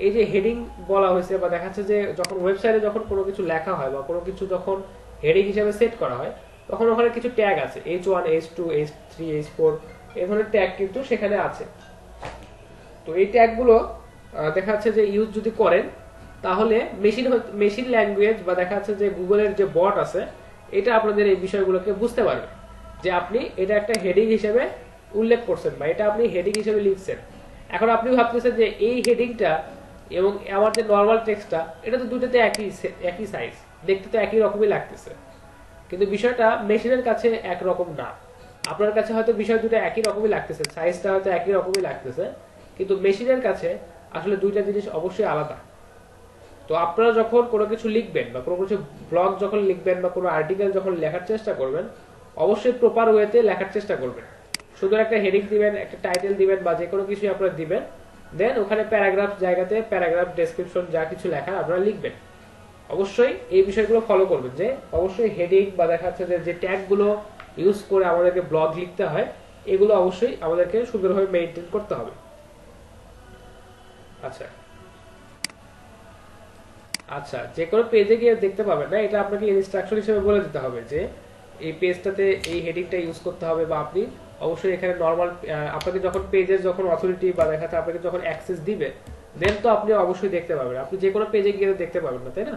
এই যে হেডিং বলা হয়েছে বা দেখাচ্ছে যে যখন ওয়েবসাইটে যখন কোনো কিছু লেখা হয় বা কোনো কিছু যখন হেডিং হিসেবে সেট করা হয় তখন ওখানে কিছু ট্যাগ আছে H1 H2 H3 H4 এই ধরনের ট্যাগ কিন্তু সেখানে আছে। তো এই ট্যাগগুলো দেখা যাচ্ছে যে ইউজ যদি করেন তাহলে মেশিন ল্যাঙ্গুয়েজ বা দেখা যাচ্ছে যে গুগলের যে বট আছে এটা আপনাদের এই বিষয়গুলোকে বুঝতে পারবে যে আপনি এটা একটা হেডিং হিসেবে উল্লেখ করছেন বা এটা আপনি হেডিং হিসেবে লিখছেন। এখন আপনি ভাবতেছেন যে এই হেডিংটা এবং আমার যে নর্মাল টেক্সটটা এটা তো দুটোতে একই সাইজ, দেখতে তো একই রকমই লাগতেছে, কিন্তু বিষয়টা মেশিনের কাছে একরকম না। আপনার কাছে হয়তো বিষয় দুটো একই রকমই লাগতেছে, সাইজটা হয়তো একই রকমই লাগতেছে, কিন্তু মেশিনের কাছে আসলে দুইটা জিনিস অবশ্যই আলাদা। তো আপনারা যখন কোনো কিছু লিখবেন বা কোনো কিছু ব্লগ যখন লিখবেন বা কোনো আর্টিকেল যখন লেখার চেষ্টা করবেন অবশ্যই প্রপার ওয়েতে লেখার চেষ্টা করবেন। শুধু একটা হেডিং দিবেন, একটা টাইটেল দিবেন বা যে কোনো কিছু আপনারা দিবেন, দেন ওখানে প্যারাগ্রাফ জায়গাতে প্যারাগ্রাফ ডেসক্রিপশন যা কিছু লেখা আপনারা লিখবেন। অবশ্যই এই বিষয়গুলো ফলো করবেন যে অবশ্যই হেডিং বা দেখা যাচ্ছে যে ট্যাগগুলো ইউজ করে আমাদেরকে ব্লগ লিখতে হয় এগুলো অবশ্যই আমাদেরকে সুন্দরভাবে মেইনটেইন করতে হবে। আচ্ছা আচ্ছা, যে কোনো পেজে গিয়ে দেখতে পাবেন না, এটা আপনাকে ইনস্ট্রাকশন হিসেবে বলে দিতে হবে যে এই পেজটাতে এই হেডিংটা ইউজ করতে হবে বা আপনি অবশ্যই এখানে নরমাল আপনাকে যখন পেজের যখন অথরিটি বা দেখা যাচ্ছে আপনাকে যখন অ্যাক্সেস দিবে দেন তো আপনি অবশ্যই দেখতে পাবেন। আপনি যে কোনো পেজে গিয়ে দেখতে পাবেন না, তাই না?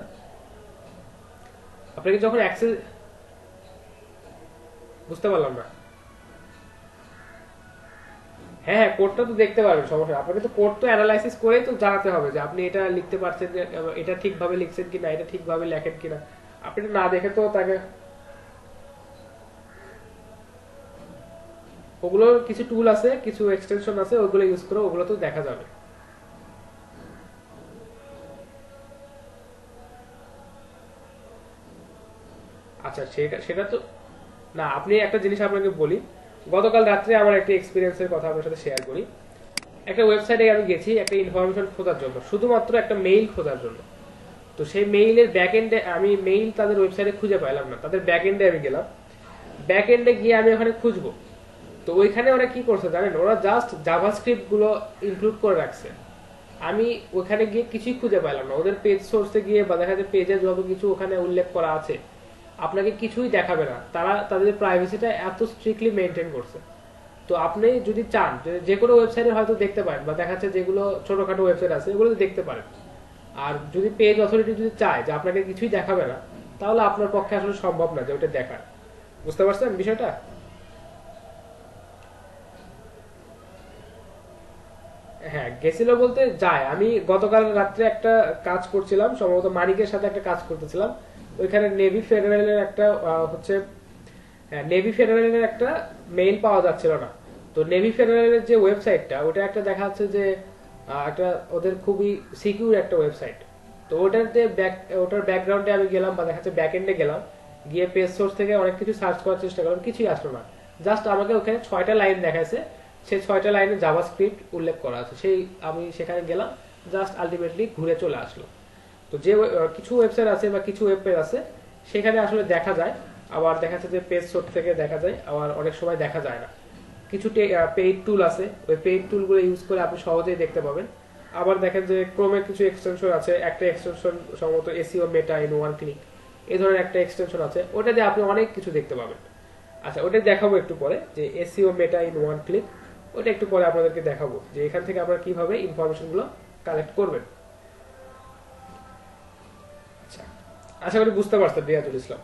আপনাকে যখন অ্যাক্সেস, বুঝতে পারলাম না। হ্যাঁ কোডটা তো দেখতে পারবেন, সমস্যা। আপনাকে তো কোড তো অ্যানালাইসিস করেই তো জানাতে হবে যে আপনি এটা লিখতে পারছেন, যে এটা ঠিকভাবে লিখছেন কিনা, এটা ঠিকভাবে লেখেন কিনা। আপনি না দেখে তো তাকে, ওগুলোর কিছু টুল আছে, কিছু এক্সটেনশন আছে, ওগুলো ইউজ করে ওগুলো তো দেখা যাবে। আচ্ছা সেটা সেটা তো না, আপনি একটা জিনিস আপনাকে বলি, গতকাল রাত্রে আমার একটা এক্সপিরিয়েন্সের কথা আপনার সাথে শেয়ার করি। একটা ওয়েবসাইটে আমি গেছি একটা ইনফরমেশন খোঁজার জন্য, শুধুমাত্র একটা মেইল খোঁজার জন্য। তো সেই মেইলের ব্যাক এন্ডে আমি মেইল তাদের ওয়েবসাইটে খুঁজে পাইলাম না, তাদের ব্যাক এন্ডে আমি গেলাম, ব্যাক এন্ডে গিয়ে আমি ওখানে খুঁজবো। তো ওইখানে ওরা কি করছে জানেন, ওরা জাস্ট জাভাস্ক্রিপ্ট গুলো ইনক্লুড করে রাখছে। আমি ওখানে গিয়ে কিছুই খুঁজে পাইলাম না, ওদের পেজ সোর্সে গিয়ে বা দেখা যায় পেজে যত কিছু ওখানে উল্লেখ করা আছে আপনাকে কিছুই দেখাবে না। তারা তাদের প্রাইভেসিটা এত স্ট্রিক্টলি মেনটেন করছে। তো আপনি যদি চান যে কোনো ওয়েবসাইটে হয়তো দেখতে পারেন বা দেখা যাচ্ছে যেগুলো ছোটখাটো ওয়েবসাইট আছে এগুলো দেখতে পারেন। আর যদি পেজ অথরিটি যদি চায় যে আপনাকে কিছুই দেখাবে না, তাহলে আপনার পক্ষে আসলে সম্ভব না যে ওটা দেখার। বুঝতে পারছেন বিষয়টা? হ্যাঁ গেছিল বলতে যায়, আমি গতকাল রাত্রে একটা কাজ করছিলাম, সম্ভবত মানিকের সাথে একটা কাজ করতেছিলাম। ওইখানে নেভি ফেডারেলের একটা হচ্ছে, হ্যাঁ নেভি ফেডারেলের একটা মেইল পাওয়া যাচ্ছিল না। তো নেভি ফেডারেলের যে ওয়েবসাইটটা ওটা একটা দেখা যাচ্ছে যে একটা ওদের খুবই সিকিউর একটা ওয়েবসাইট। তো ওটার ব্যাকগ্রাউন্ডে আমি গেলাম বা দেখা যাচ্ছে ব্যাক এন্ডে গেলাম, গিয়ে পেজ সোর্স থেকে অনেক কিছু সার্চ করার চেষ্টা করলাম, কিছুই আসলো না। জাস্ট আমাকে ওখানে 6টা লাইন দেখাইছে, সেই 6টা লাইনে জাভাস্ক্রিপ্ট উল্লেখ করা আছে, সেই আমি সেখানে গেলাম, জাস্ট আলটিমেটলি ঘুরে চলে আসলো। তো যে কিছু ওয়েবসাইট আছে বা কিছু ওয়েব পেজ আছে সেখানে আসলে দেখা যায়, আবার দেখা যাচ্ছে যে পেজ সোর্স থেকে দেখা যায়, আবার অনেক সময় দেখা যায় না। কিছু পেইড টুল আছে, ওই পেইড টুলগুলো ইউজ করে আপনি সহজেই দেখতে পাবেন। আবার দেখেন যে ক্রোমের কিছু এক্সটেনশন আছে, একটা এক্সটেনশন সম্ভবত SEO meta in one click, এই ধরনের একটা এক্সটেনশন আছে, ওটা দিয়ে আপনি অনেক কিছু দেখতে পাবেন। আচ্ছা ওটা দেখাবো একটু পরে, যে SEO meta in one click, ওটা একটু পরে আপনাদেরকে দেখাবো যে এখান থেকে আপনারা কিভাবে ইনফরমেশনগুলো কালেক্ট করবেন। আচ্ছা আশা করি বুঝতে পারছেন রিয়াজুল ইসলাম।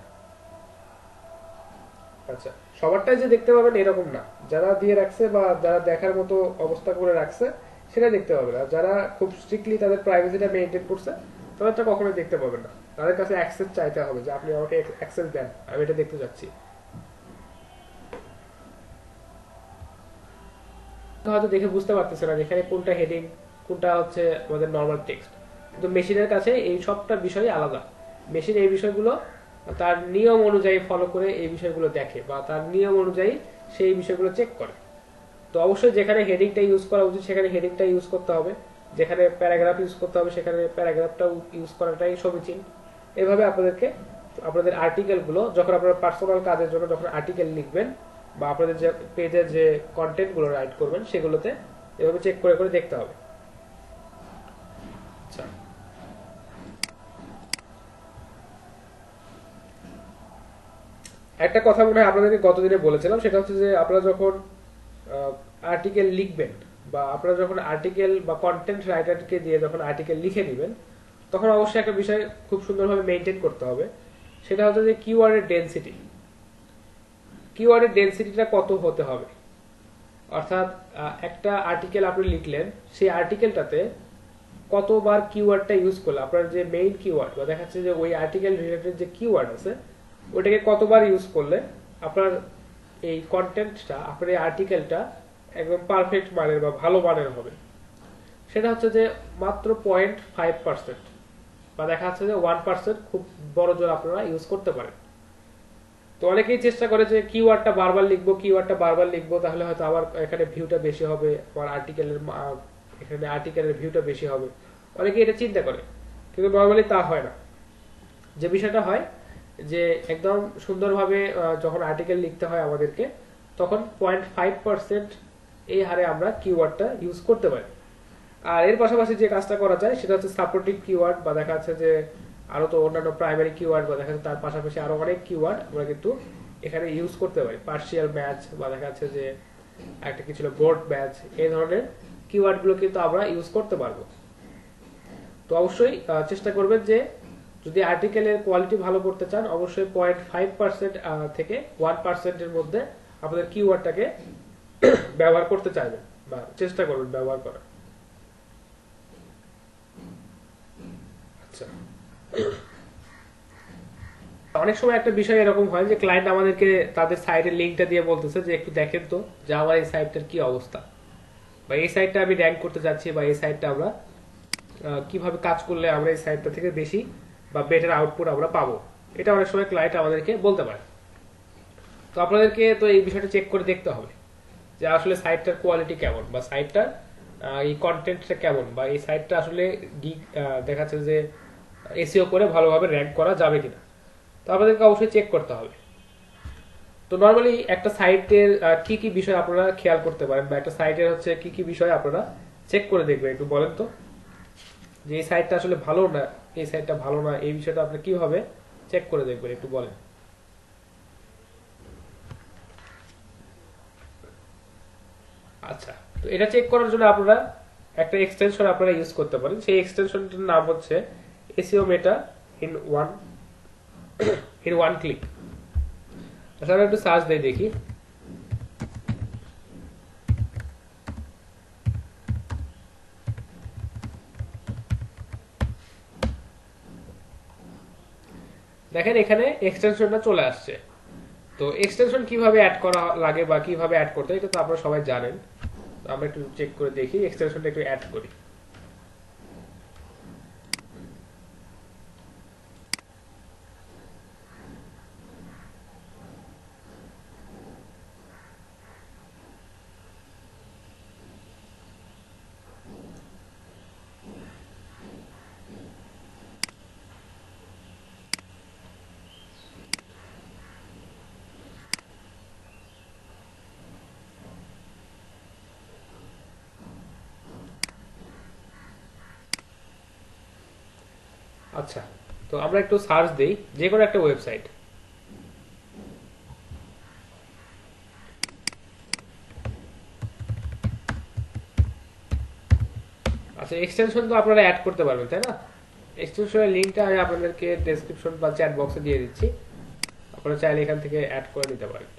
আচ্ছা সবারটাই যে দেখতে পাবেন এরকম না, যারা দিয়ে রাখছে বা যারা দেখার মতো অবস্থা করে রাখছে সেটা দেখতে পাবেন, আর যারা খুব স্ট্রিক্টলি তাদের প্রাইভেসিটা মেনটেন করছে তাদেরটা কখনোই দেখতে পাবেন না। তাদের কাছে অ্যাক্সেস চাইতে হবে যে আপনি আমাকে অ্যাক্সেস দেন, আমি এটা দেখতে যাচ্ছি। হয়তো দেখে বুঝতে পারতেছে না যেখানে কোনটা হেডিং, কোনটা হচ্ছে আমাদের নর্মাল টেক্সট, কিন্তু মেশিনের কাছে এই সবটা বিষয় আলাদা। মেশিন এই বিষয়গুলো তার নিয়ম অনুযায়ী ফলো করে এই বিষয়গুলো দেখে বা তার নিয়ম অনুযায়ী সেই বিষয়গুলো চেক করে। তো অবশ্যই যেখানে হেডিংটা ইউজ করা উচিত সেখানে হেডিংটা ইউজ করতে হবে, যেখানে প্যারাগ্রাফ ইউজ করতে হবে সেখানে প্যারাগ্রাফটা ইউজ করাটাই সমীচীন। এভাবে আপনাদেরকে আপনাদের আর্টিকেলগুলো যখন আপনারা পার্সোনাল কাজের জন্য যখন আর্টিকেল লিখবেন বা আপনাদের যে পেজের যে কন্টেন্টগুলো রাইট করবেন সেগুলোতে এভাবে চেক করে করে দেখতে হবে। আচ্ছা, একটা কথা মনে হয় আপনাদেরকে গতদিনে বলেছিলাম, সেটা হচ্ছে যে আপনারা যখন আর্টিকেল লিখবেন বা আপনারা যখন আর্টিকেল বা কন্টেন্ট রাইটারকে দিয়ে যখন আর্টিকেল লিখে দিবেন, তখন অবশ্যই একটা বিষয় খুব সুন্দরভাবে মেনটেন করতে হবে। সেটা হচ্ছে যে কিওয়ার্ডের ডেনসিটি। কিওয়ার্ডের ডেনসিটিটা কত হতে হবে, অর্থাৎ একটা আর্টিকেল আপনি লিখলেন, সেই আর্টিকেলটাতে কতবার কিওয়ার্ডটা ইউজ করলে আপনার যে মেইন কিওয়ার্ড বা দেখাচ্ছে যে ওই আর্টিকেল রিলেটেড যে কিওয়ার্ড আছে ওইটাকে কতবার ইউজ করলে আপনার এই কন্টেন্টটা, আপনার এই আর্টিকেলটা একদম পারফেক্ট মানের বা ভালো মানের হবে, সেটা হচ্ছে যে মাত্র 0.5% বা দেখা যাচ্ছে যে 1% খুব বড় জোর আপনারা ইউজ করতে পারেন। তো অনেকেই চেষ্টা করে যে কিওয়ার্ডটা বারবার লিখবো, কিওয়ার্ডটা বারবার লিখবো, তাহলে হয়তো আবার এখানে ভিউটা বেশি হবে, আমার আর্টিকেলের এখানে আর্টিকেলের ভিউটা বেশি হবে, অনেকে এটা চিন্তা করে, কিন্তু নর্মালি তা হয় না। যে বিষয়টা হয় যে একদম সুন্দরভাবে যখন আর্টিকেল লিখতে হয় আমাদেরকে, তখন 0.5% এই হারে আমরা কিওয়ার্ডটা ইউজ করতে পারি। আর এর পাশাপাশি যে কাজটা করা যায় সেটা হচ্ছে সাপোর্টিভ কিওয়ার্ড, বা দেখা যাচ্ছে যে আরো তো অন্যান্য প্রাইমারি কিওয়ার্ড বা দেখা যাচ্ছে তার পাশাপাশি আরো অনেক কিওয়ার্ড আমরা কিন্তু এখানে ইউজ করতে পারি। পার্সিয়াল ম্যাচ বা দেখা যাচ্ছে যে একটা কি ছিল বোর্ড ম্যাচ, এই ধরনের কিওয়ার্ড গুলো কিন্তু আমরা ইউজ করতে পারবো। তো অবশ্যই চেষ্টা করবেন যে যদি আর্টিকেলের কোয়ালিটি ভালো করতে চান, অবশ্যই 0.5% থেকে 1% এর মধ্যে আপনাদের কিওয়ার্ডটাকে ব্যবহার করতে চাইবেন বা চেষ্টা করবেন ব্যবহার করার। আচ্ছা, অনেক সময় একটা বিষয় এরকম হয় যে ক্লায়েন্ট আমাদেরকে তাদের সাইটের লিঙ্কটা দিয়ে বলতেছে যে একটু দেখেন তো যে আমার এই সাইটটার কি অবস্থা, বা এই সাইটটা আমি র্যাঙ্ক করতে যাচ্ছি, বা এই সাইটটা আমরা কিভাবে কাজ করলে আমরা এই সাইটটা থেকে বেশি বা বেটার আউটপুট আমরা পাবো। এটা অনেক সময় ক্লায়েন্ট আমাদেরকে বলতে পারে। তো আপনাদেরকে তো এই বিষয়টা চেক করে দেখতে হবে যে আসলে সাইটটার কোয়ালিটি কেমন, বা সাইটটার এই কন্টেন্টটা কেমন, বা এই সাইটটা আসলে দেখাচ্ছে যে এসইও করে ভালোভাবে র্যাঙ্ক করা যাবে কিনা। তো আপনাদেরকে অবশ্যই চেক করতে হবে। তো নর্মালি একটা সাইটের কি কি বিষয় আপনারা খেয়াল করতে পারেন, বা একটা সাইটের হচ্ছে কি কি বিষয় আপনারা চেক করে দেখবেন, একটু বলেন তো যে এই সাইটটা আসলে ভালো না, এই সাইটটা ভালো না, এই বিষয়টা আপনি কিভাবে চেক করে দেখবেন, একটু বলেন। আচ্ছা, তো এটা চেক করার জন্য আপনারা একটা এক্সটেনশন আপনারা ইউজ করতে পারেন। সেই এক্সটেনশনটার নাম হচ্ছে SEO meta in one click. আচ্ছা, আমরা একটু সার্চ দিয়ে দেখি। দেখেন এখানে এক্সটেনশনটা চলে আসছে। তো এক্সটেনশন কিভাবে অ্যাড করা লাগে বা কিভাবে অ্যাড করতে হয় এটা তো আপনারা সবাই জানেন। আমরা একটু চেক করে দেখি, এক্সটেনশনটা একটু অ্যাড করি। আচ্ছা, তো আমরা একটু সার্চ দেই যে কোনো একটা ওয়েবসাইট। আচ্ছা, এক্সটেনশন তো আপনারা অ্যাড করতে পারবেন, তাই না? এক্সটেনশনের লিঙ্কটা আমি আপনাদেরকে ডেসক্রিপশন বা চ্যাট বক্সে দিয়ে দিচ্ছি, আপনারা চাইলে এখান থেকে অ্যাড করে নিতে পারেন।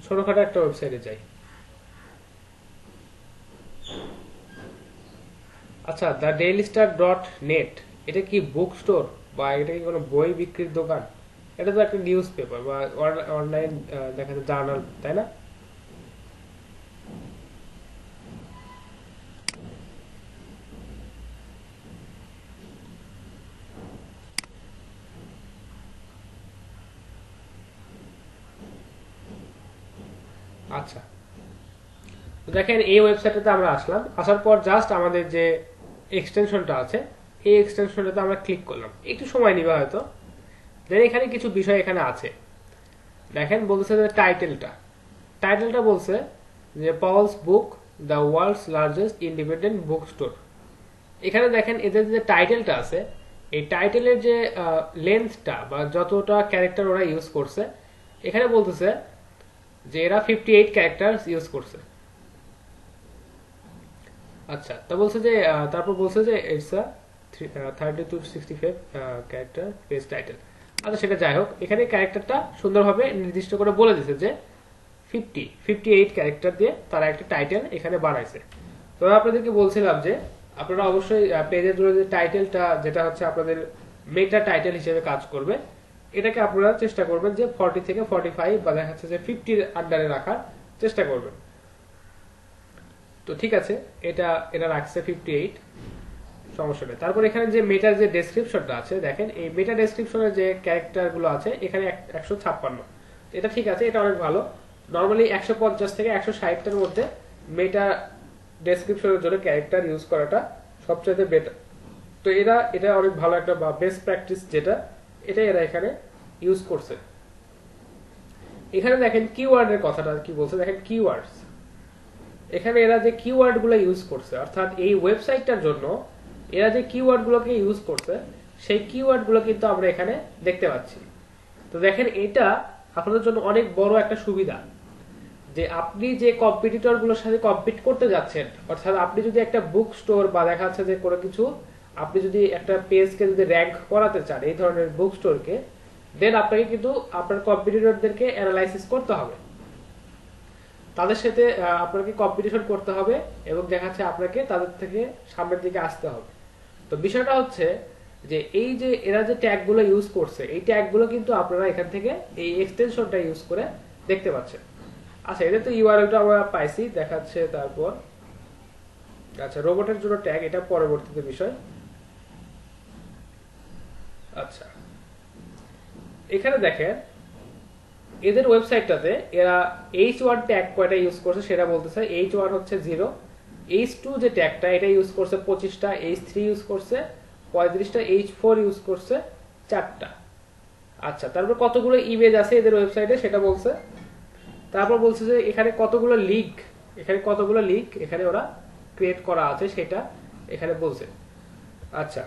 ছোটখাটো একটা ওয়েবসাইটে যাই। আচ্ছা, the daily star dot net, এটা কি বুক স্টোর বা এটা কি কোনো বই বিক্রির দোকান? এটা তো একটা নিউজ পেপার বা অনলাইন দেখা যায় জার্নাল, তাই না? আচ্ছা, দেখেন এই ওয়েবসাইটটাতে আমরা আসলাম, আসার পর জাস্ট আমাদের যে এক্সটেনশনটা আছে এই এক্সটেনশনটাতে আমরা ক্লিক করলাম, একটু সময় নিবে হয়তো। দেন এখানে কিছু বিষয় এখানে আছে, দেখেন বলতেছে যে টাইটেলটা বলছে যে Powell's book the world's largest independent book store. এখানে দেখেন এদের যে টাইটেলটা আছে এই টাইটেলের যে লেন্থটা বা যতটা ক্যারেক্টার ওরা ইউজ করছে, এখানে বলতেছে যে এরা 58 ক্যারেক্টার ইউজ করছে। আচ্ছা, তা বলছে যে তারপর বলছে যে it's a 30 to 65 character page title. আচ্ছা, সেটা যাই হোক, এখানে ক্যারেক্টারটা সুন্দরভাবে নির্দিষ্ট করে বলে দিছে যে 58 ক্যারেক্টার দিয়ে তারা একটা টাইটেল এখানে বানাইছে। তো আমি আপনাদেরকে বলছিলাম যে আপনারা অবশ্যই পেজের জন্য যে টাইটেলটা যেটা হচ্ছে আপনাদের মেটা টাইটেল হিসেবে কাজ করবে, এটাকে আপনারা চেষ্টা করবেন যে 40 থেকে 45 বা দেখা যাচ্ছে যে 50 আন্ডারে রাখার চেষ্টা করবেন। তো ঠিক আছে, এটা রাখছে 58, সমস্যা নেই। তারপর এখানে যে মেটার যে ডেসক্রিপশনটা আছে, দেখেন এই মেটা ডেসক্রিপশনের যে ক্যারেক্টার গুলো আছে এখানে 156। এটা ঠিক আছে, এটা অনেক ভালো। নর্মালি 150 থেকে 160টার মধ্যে মেটা ডেসক্রিপশনের জন্য ক্যারেক্টার ইউজ করাটা সবচেয়ে বেটার। তো এটা অনেক ভালো একটা বা বেস্ট প্র্যাকটিস যেটা, এটা এরা এখানে ইউজ করছে। এখানে দেখেন কিওয়ার্ডের কথাটা কি বলছে, দেখেন কিওয়ার্ডস। এখানে এরা যে কিওয়ার্ড গুলো ইউজ করছে, অর্থাৎ এই ওয়েবসাইটটার জন্য এরা যে কিওয়ার্ড গুলোকে ইউজ করছে সেই কিওয়ার্ড গুলো কিন্তু আমরা এখানে দেখতে পাচ্ছি। তো দেখেন এটা আপনাদের জন্য অনেক বড় একটা সুবিধা যে আপনি যে কম্পিটিটর গুলোর সাথে কম্পিট করতে যাচ্ছেন, অর্থাৎ আপনি যদি একটা বুক স্টোর বা দেখা যাচ্ছে যে কোনো কিছু আপনি যদি একটা পেজকে যদি র্যাঙ্ক করাতে চান এই ধরনের বুক স্টোরকে, দেন আপনাকে কিন্তু আপনার কম্পিটিটরদেরকে অ্যানালাইসিস করতে হবে, তাদের সাথে আপনাকে কম্পিটিশন করতে হবে এবং দেখা যাচ্ছে আপনাকে তাদের থেকে সামনের দিকে আসতে হবে। তো বিষয়টা হচ্ছে যে এই যে এরা যে ট্যাগগুলো ইউজ করছে এই ট্যাগগুলো কিন্তু আপনারা এখান থেকে এই এক্সটেনশনটা ইউজ করে দেখতে পাচ্ছেন। আচ্ছা, এদের তো ইউআরএলটা আমরা পাইছি দেখাচ্ছে। তারপর আচ্ছা, রোবটের জন্য ট্যাগ, এটা পরবর্তীতে বিষয়। আচ্ছা, এখানে দেখেন এদের ওয়েবসাইটটাতে এরা H1 ট্যাগ কয়টা ইউজ করছে সেটা বলতেছে। H1 হচ্ছে 0, H2 যে ট্যাগটা এটা ইউজ করছে 25টা, H3 ইউজ করছে 35টা, H4 ইউজ করছে 4টা। আচ্ছা, তারপর কতগুলো ইমেজ আছে এদের ওয়েবসাইটে সেটা বলছে। তারপর বলছে যে এখানে কতগুলো লিঙ্ক এখানে ওরা ক্রিয়েট করা আছে সেটা এখানে বলছে। আচ্ছা,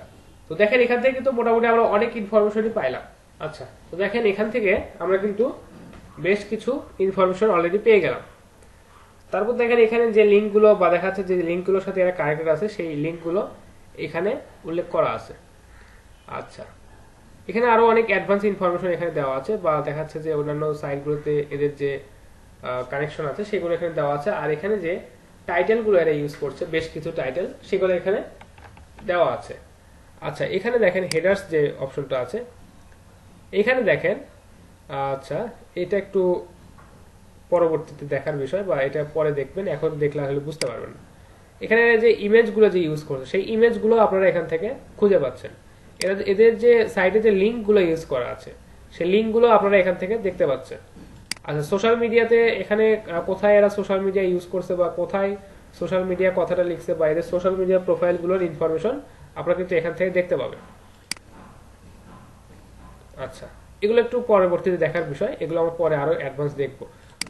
তো দেখেন এখান থেকে কিন্তু মোটামুটি আমরা অনেক ইনফরমেশনই পাইলাম। আচ্ছা, তো দেখেন এখান থেকে আমরা কিন্তু বেশ কিছু ইনফরমেশন অলরেডি পেয়ে গেলাম। তারপর দেখেন এখানে যে লিঙ্কগুলো বা দেখা যাচ্ছে যে লিঙ্কগুলোর সাথে এরা কানেক্টেড আছে সেই লিঙ্কগুলো এখানে উল্লেখ করা আছে। আচ্ছা, এখানে আরো অনেক অ্যাডভান্স ইনফরমেশন এখানে দেওয়া আছে বা দেখা যাচ্ছে যে অন্যান্য সাইটগুলোতে এদের যে কানেকশন আছে সেগুলো এখানে দেওয়া আছে। আর এখানে যে টাইটেলগুলো এরা ইউজ করছে, বেশ কিছু টাইটেল, সেগুলো এখানে দেওয়া আছে। আচ্ছা, এখানে দেখেন হেডার্স যে অপশনটা আছে এখানে দেখেন। আচ্ছা, এটা একটু পরবর্তীতে দেখার বিষয় বা এটা পরে দেখবেন, এখন দেখলে আসলে বুঝতে পারবেন না। এখানে যে ইমেজগুলো যে ইউজ করছে সেই ইমেজগুলো আপনারা এখান থেকে খুঁজে পাচ্ছেন। এদের যে সাইটে যে লিঙ্কগুলো ইউজ করা আছে সেই লিঙ্কগুলো আপনারা এখান থেকে দেখতে পাচ্ছেন। আচ্ছা, সোশ্যাল মিডিয়াতে এখানে কোথায় এরা সোশ্যাল মিডিয়া ইউজ করছে বা কোথায় সোশ্যাল মিডিয়া কথাটা লিখছে বা এদের সোশ্যাল মিডিয়া প্রোফাইলগুলোর ইনফরমেশন আপনারা কিন্তু এখান থেকে দেখতে পাবেন। আচ্ছা, এগুলো একটু পরবর্তীতে দেখার বিষয়, এগুলো আমরা পরে আরো অ্যাডভান্স দেখব।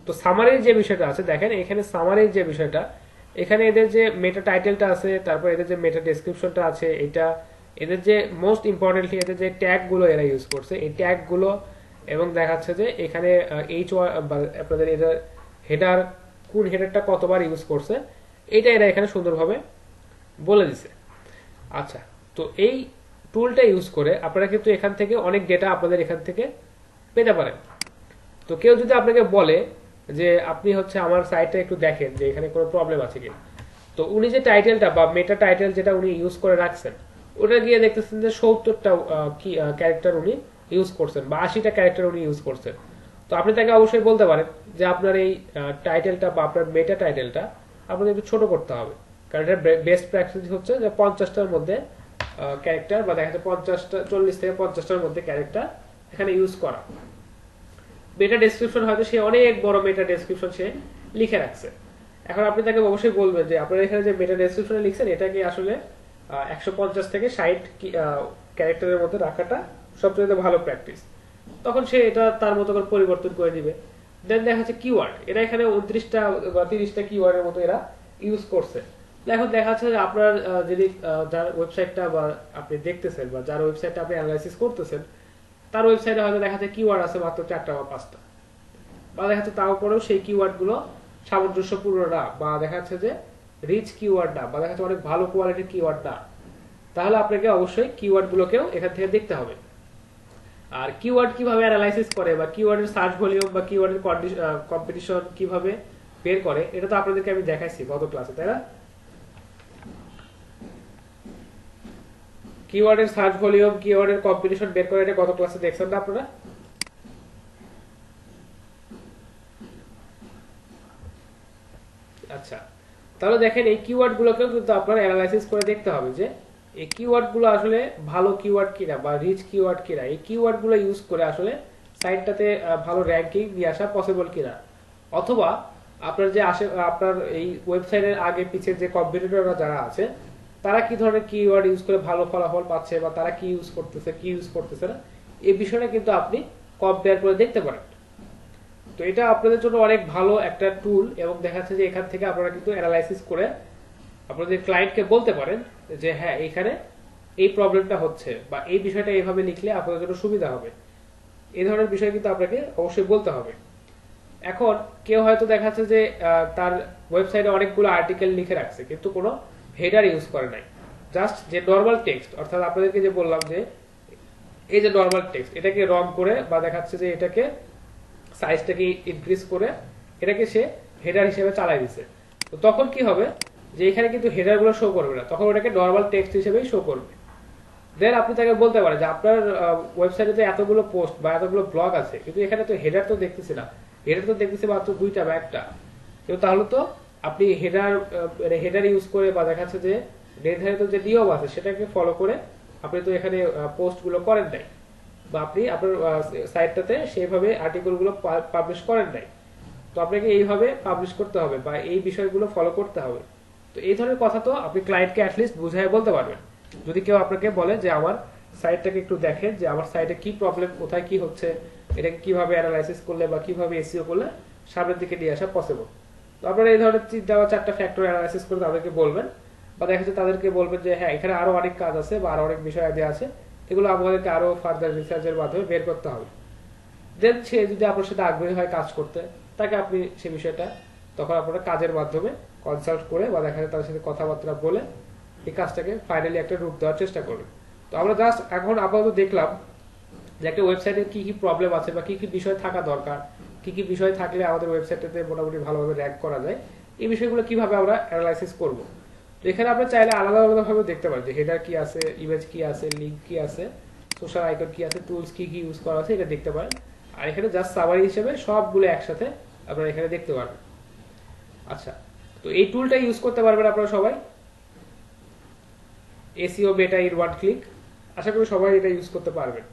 তো সামারির যে বিষয়টা আছে দেখেন এখানে সামারির যে বিষয়টা, এখানে এদের যে মেটা টাইটেলটা আছে, তারপর এদের যে মেটা ডেসক্রিপশনটা আছে, এটা এদের যে মোস্ট ইম্পর্টেন্টলি এদের যে ট্যাগগুলো এরা ইউজ করছে এই ট্যাগগুলো, এবং দেখাচ্ছে যে এখানে H1 আপনাদের এদের হেডার, কোন হেডারটা কতবার ইউজ করছে এটা এরা এখানে সুন্দরভাবে বলে দিছে। আচ্ছা, তো এই টুলটা ইউজ করে আপনারা কিন্তু এখান থেকে অনেক ডেটা আপনাদের এখান থেকে পেতে পারেন। তো কেউ যদি আপনাকে বলে যে আপনি হচ্ছে আমার সাইটটা একটু দেখেন যে এখানে কোনো প্রবলেম আছে কিনা, তো উনি যে টাইটেলটা বা মেটা টাইটেল যেটা উনি ইউজ করে রাখছেন ওটা গিয়ে দেখতেছেন যে 70টা ক্যারেক্টার উনি ইউজ করছেন বা 80টা ক্যারেক্টার উনি ইউজ করছেন। তো আপনি তাকে অবশ্যই বলতে পারেন যে আপনার এই টাইটেলটা বা আপনার মেটা টাইটেলটা আপনাদের একটু ছোট করতে হবে, কারণ এটা বেস্ট প্র্যাকটিস হচ্ছে যে 50টার মধ্যে ক্যারেক্টার বা দেখা যাচ্ছে 40 থেকে 50টার মধ্যে ক্যারেক্টার এখানে ইউজ করা। মেটা ডেসক্রিপশন হয়তো সে অনেক বড় মেটা ডেসক্রিপশন সে লিখে রাখছে, এখন আপনি তাকে অবশ্যই বলবেন যে আপনার এখানে যে মেটা ডেসক্রিপশনে লিখছেন এটাকে আসলে 150 থেকে 60 ক্যারেক্টারের মধ্যে রাখাটা সবচেয়ে ভালো প্র্যাকটিস। তখন সে এটা তার মতো করে পরিবর্তন করে দিবে। দেন দেখা যাচ্ছে কিওয়ার্ড, এরা এখানে 29টা বা 30টা কিওয়ার্ডের মতো এরা ইউজ করছে। এখন দেখা যাচ্ছে যে আপনার যদি যার ওয়েবসাইটটা বা আপনি দেখতেছেন বা যার ওয়েবসাইটটা আপনি অ্যানালাইসিস করতেছেন তার ওয়েবসাইটে হয়তো দেখা যাচ্ছে কিওয়ার্ড আছে মাত্র 4টা বা 5টা, বা দেখা যাচ্ছে তারপরেও সেই কিওয়ার্ড গুলো সামঞ্জস্যপূর্ণ না, বা দেখা যাচ্ছে যে রিচ কিওয়ার্ড না, বা দেখা যাচ্ছে অনেক ভালো কোয়ালিটির কিওয়ার্ড না, তাহলে আপনাকে অবশ্যই কিওয়ার্ড গুলোকেও এখান থেকে দেখতে হবে। আর কিওয়ার্ড কিভাবে অ্যানালাইসিস করে বা কিওয়ার্ডের সার্চ ভলিউম বা কিওয়ার্ডের কম্পিটিশন কিভাবে বের করে এটা তো আপনাদেরকে আমি দেখাইছি গত ক্লাসে, তাই না? কিওয়ার্ডের সার্চ ভলিউম, কিওয়ার্ডের কম্পিটিশন বের করে এটা গত ক্লাসে দেখছেন না আপনারা? আচ্ছা, তাহলে দেখেন এই কিওয়ার্ড গুলোকেও কিন্তু আপনার অ্যানালাইসিস করে দেখতে হবে যে এই কিওয়ার্ড গুলো আসলে ভালো কিওয়ার্ড কিনা বা রিচ কিওয়ার্ড কিনা, এই কিওয়ার্ড গুলো ইউজ করে আসলে সাইটটাতে ভালো র্যাঙ্কিং নিয়ে আসা পসিবল কিনা, অথবা আপনার যে আপনার এই ওয়েবসাইটের আগে পিছে যে কম্পিটিটররা যারা আছে তারা কি ধরনের কিওয়ার্ড ইউজ করে ভালো ফলাফল পাচ্ছে বা তারা কি ইউজ করতেছে কি ইউজ করতেছে না, এই বিষয়টা কিন্তু আপনি কম্পেয়ার করে দেখতে পারেন। তো এটা আপনাদের জন্য অনেক ভালো একটা টুল, এবং দেখা যাচ্ছে যে এখান থেকে আপনারা কিন্তু অ্যানালাইসিস করে আপনাদের ক্লায়েন্টকে বলতে পারেন যে হ্যাঁ এখানে এই প্রবলেমটা হচ্ছে বা এই বিষয়টা এইভাবে লিখলে আপনাদের জন্য সুবিধা হবে। এই ধরনের বিষয় কিন্তু আপনাকে অবশ্যই বলতে হবে। এখন কেউ হয়তো দেখা যাচ্ছে যে তার ওয়েবসাইটে অনেকগুলো আর্টিকেল লিখে রাখছে কিন্তু কোনো হেডার ইউজ করে নাই, জাস্ট যে নর্মাল টেক্সট, অর্থাৎ আপনাদেরকে যে বললাম যে এই যে নর্মাল টেক্সট এটাকে রং করে বা দেখা যাচ্ছে যে এটাকে সাইজটাকে ইনক্রিজ করে এটাকে সে হেডার হিসেবে চালাই দিছে। তো তখন কি হবে যে এখানে কিন্তু হেডার গুলো শো করবে না, তখন ওটাকে নর্মাল টেক্সট হিসেবেই শো করবে। দেন আপনি তাকে বলতে পারেন যে আপনার ওয়েবসাইটে তো এতগুলো পোস্ট বা এতগুলো ব্লগ আছে কিন্তু এখানে তো হেডার তো দেখতেছি না, হেডার তো দেখতেছি মাত্র 2টা বা 1টা, কিন্তু তাহলে তো আপনি হেডার ইউজ করে বা দেখা যাচ্ছে যে নির্ধারিত যে নিয়ম আছে সেটাকে ফলো করে আপনি তো এখানে পোস্ট গুলো করেন নাই, বা আপনি আপনার সাইটটাতে সেইভাবে আর্টিকেল গুলো পাবলিশ করেন নাই। তো আপনাকে এইভাবে পাবলিশ করতে হবে বা এই বিষয়গুলো ফলো করতে হবে। তো এই ধরনের কথা তো আপনি ক্লায়েন্টকে অ্যাটলিস্ট বুঝায় বলতে পারবেন। যদি কেউ আপনাকে বলে যে আমার সাইটটাকে একটু দেখেন যে আমার সাইটে কি প্রবলেম, কোথায় কি হচ্ছে, এটাকে কিভাবে অ্যানালাইসিস করলে বা কিভাবে এসইও করলে সামনের দিকে নিয়ে আসা পসিবল। তো আপনারা এই ধরনের 3-4টা ফ্যাক্টর অ্যানালাইসিস করে তাদেরকে বলবেন, বা দেখা যাচ্ছে তাদেরকে বলবেন যে হ্যাঁ এখানে আরো অনেক কাজ আছে বা আরো অনেক বিষয় আদি আছে, এগুলো আমাদেরকে আরো ফার্দার রিসার্চের মাধ্যমে বের করতে হবে। দেন সে যদি আপনার সাথে আগ্রহী হয় কাজ করতে, তাকে আপনি সে বিষয়টা তখন আপনারা কাজের মাধ্যমে কনসাল্ট করে বা দেখা যায় তাদের সাথে কথাবার্তা বলে এই কাজটাকে ফাইনালি একটা রূপ দেওয়ার চেষ্টা করবেন। তো আমরা জাস্ট এখন আপাতত দেখলাম যে একটা ওয়েবসাইটে কি কি প্রবলেম আছে বা কি কি বিষয় থাকা দরকার, কি কি বিষয় থাকলে আমাদের ওয়েবসাইটটাতে মোটামুটি ভালোভাবে র্যাঙ্ক করা যায়, এই বিষয়গুলো কিভাবে আমরা অ্যানালাইসিস করব। তো এখানে আপনি চাইলে আলাদা আলাদা ভাবে দেখতে পারেন যে হেডার কি আছে, ইমেজ কি আছে, লিঙ্ক কি আছে, সোশ্যাল আইকন কি আছে, টুলস কি কি ইউজ করা আছে, এটা দেখতে পারেন। আর এখানে জাস্ট সামারি হিসেবে সবগুলো একসাথে আপনারা এখানে দেখতে পারবেন। আচ্ছা, তো এই টুলটা ইউজ করতে পারবেন আপনারা সবাই, এসইও বেটা ইন ওয়ান ক্লিক। আশা করি সবাই এটা ইউজ করতে পারবেন।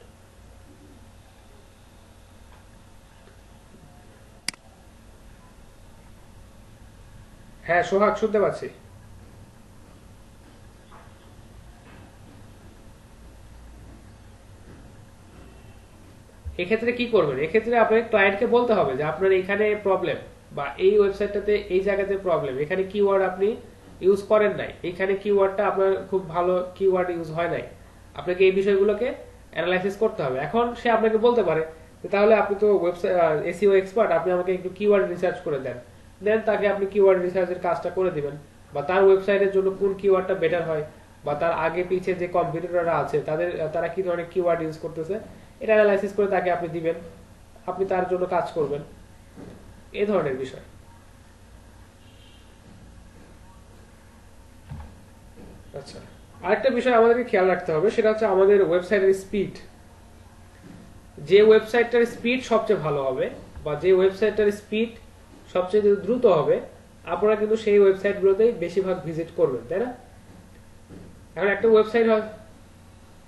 হ্যাঁ সোহাগ, শুনতে পাচ্ছি। এক্ষেত্রে কি করবেন, এক্ষেত্রে আপনার ক্লায়েন্টকে বলতে হবে যে আপনার এখানে প্রবলেম বা এই ওয়েবসাইটটাতে এই জায়গাতে প্রবলেম, এখানে কিওয়ার্ড আপনি ইউজ করেন নাই, এখানে কিওয়ার্ডটা আপনার খুব ভালো কিওয়ার্ড ইউজ হয় নাই, আপনাকে এই বিষয়গুলোকে অ্যানালাইসিস করতে হবে। এখন সে আপনাকে বলতে পারে তাহলে আপনি তো ওয়েবসাইট এসইও এক্সপার্ট, আপনি আমাকে একটু কিওয়ার্ড রিসার্চ করে দেন। দেন তাকে আপনি কিওয়ার্ড রিসার্চের কাজটা করে দিবেন, বা তার ওয়েবসাইটের জন্য কোন কিওয়ার্ডটা বেটার হয় বা তার আগে পিছে যে কম্পিটিটররা আছে তারা কি ধরনের কিওয়ার্ড ইউজ করতেছে এটা অ্যানালাইসিস করে তাকে আপনি দিবেন, আপনি তার জন্য কাজ করবেন, এই ধরনের বিষয়। আচ্ছা, আরেকটা বিষয় আমাদেরকে খেয়াল রাখতে হবে, সেটা হচ্ছে আমাদের ওয়েবসাইটের স্পিড। যে ওয়েবসাইটটার স্পিড সবচেয়ে ভালো হবে বা যে ওয়েবসাইটটার স্পিড সবচেয়ে দ্রুত হবে আপনারা কিন্তু সেই ওয়েবসাইটগুলোতেই বেশিরভাগ ভিজিট করবেন, তাই না? এখন একটা ওয়েবসাইট হয়,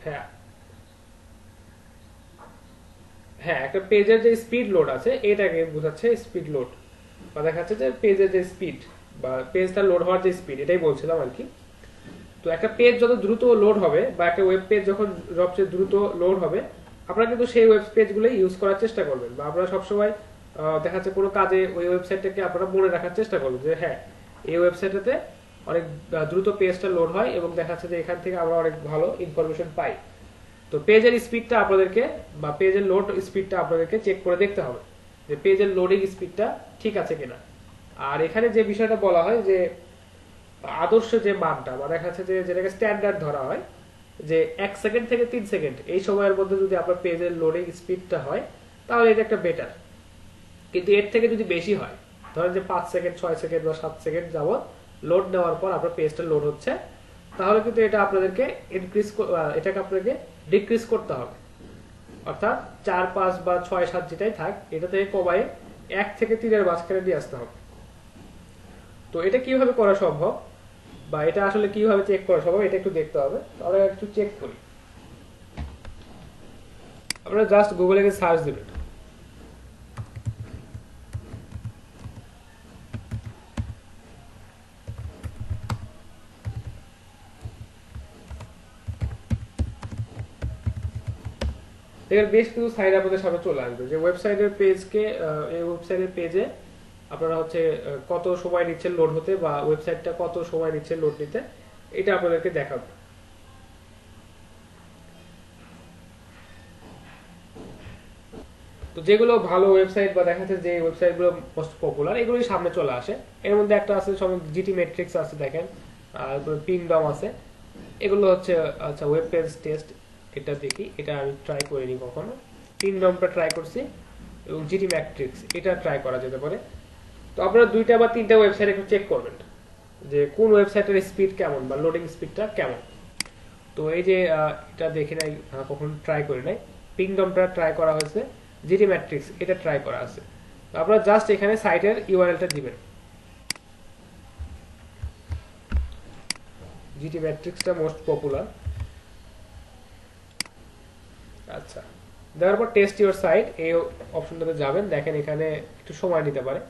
হ্যাঁ হ্যাঁ, একটা পেজের যে স্পিড লোড আছে এটাকে বোঝাচ্ছে স্পিড লোড, বা দেখা যাচ্ছে যে পেজের যে স্পিড বা পেজটা লোড হওয়ার যে স্পিড, এটাই বলছিলাম আর কি। তো একটা পেজ যত দ্রুত লোড হবে বা একটা ওয়েব পেজ যখন সবচেয়ে দ্রুত লোড হবে, আপনারা কিন্তু সেই ওয়েব পেজগুলো ইউজ করার চেষ্টা করবেন, বা আপনারা সবসময় দেখা যাচ্ছে কোনো কাজে ওই ওয়েবসাইটটাকে আপনারা মনে রাখার চেষ্টা করবেন যে হ্যাঁ, এই ওয়েবসাইটটাতে অনেক দ্রুত পেজটা লোড হয় এবং দেখা যাচ্ছে যে এখান থেকে আমরা অনেক ভালো ইনফরমেশন পাই। তো পেজের স্পিডটা আপনাদেরকে বা পেজের লোড স্পিডটা আপনাদেরকে চেক করে দেখতে হবে যে পেজের লোডিং স্পিডটা ঠিক আছে কিনা। আর এখানে যে বিষয়টা বলা হয় যে আদর্শ যে মানটা বা দেখা যাচ্ছে যে যেটাকে স্ট্যান্ডার্ড ধরা হয় যে 1 সেকেন্ড থেকে 3 সেকেন্ড এই সময়ের মধ্যে যদি আপনার পেজের লোডিং স্পিডটা হয় তাহলে এটা একটা বেটার। কিন্তু এর থেকে যদি বেশি হয়, ধরেন যে 5 সেকেন্ড 6 সেকেন্ড বা 7 সেকেন্ড যাবত লোড নেওয়ার পর আপনার পেজটা লোড হচ্ছে, তাহলে কিন্তু এটা আপনাদেরকে এটাকে আপনাকে ডিক্রিজ করতে হবে। অর্থাৎ 4 5 বা 6 7 যেটাই থাক, এটা থেকে কমায় 1 থেকে 3 এর মাঝখানে দিয়ে আসতে হবে। তো এটা কিভাবে করা সম্ভব বা এটা আসলে কিভাবে চেক করা সম্ভব এটা একটু দেখতে হবে। তাহলে একটু চেক করি। আপনারা জাস্ট গুগলে গিয়ে সার্চ দিবেন, এর বেশ কিছু সাইট আপনাদের সামনে চলে আসবে যে ওয়েবসাইটের পেজকে, এই ওয়েবসাইটের পেজে আপনারা হচ্ছে কত সময় নিচ্ছে লোড হতে বা ওয়েবসাইটটা কত সময় নিচ্ছে লোড নিতে, এটা আপনাদেরকে দেখাবে। তো যেগুলো ভালো ওয়েবসাইট বা দেখা যাচ্ছে যে ওয়েবসাইটগুলো মোস্ট পপুলার এগুলোই সামনে চলে আসে। এর মধ্যে একটা আছে জিটি ম্যাট্রিক্স আছে, দেখেন, আর পিংডম আছে। এগুলো হচ্ছে আচ্ছা ওয়েব পেজ টেস্ট, এটা দেখি, এটা আমি ট্রাই করিনি কখনো। পিংডমটা ট্রাই করছি এবং জিটি ম্যাট্রিক্স এটা ট্রাই করা যেতে পারে। তো আপনারা 2টা বা 3টা ওয়েবসাইট একটু চেক করবেন যে কোন ওয়েবসাইটের স্পিড কেমন বা লোডিং স্পিডটা কেমন। তো এই যে এটা দেখি নাই, কখন ট্রাই করি নাই। পিংডমটা ট্রাই করা হয়েছে, জিটি ম্যাট্রিক্স এটা ট্রাই করা আছে। তো আপনারা জাস্ট এখানে সাইটের ইউআরএলটা দিবেন। জিটি ম্যাট্রিক্সটা মোস্ট পপুলার। আচ্ছা, দেওয়ার পর টেস্ট ইউর সাইট এই অপশনটাতে যাবেন। দেখেন এখানে একটু সময় নিতে পারে।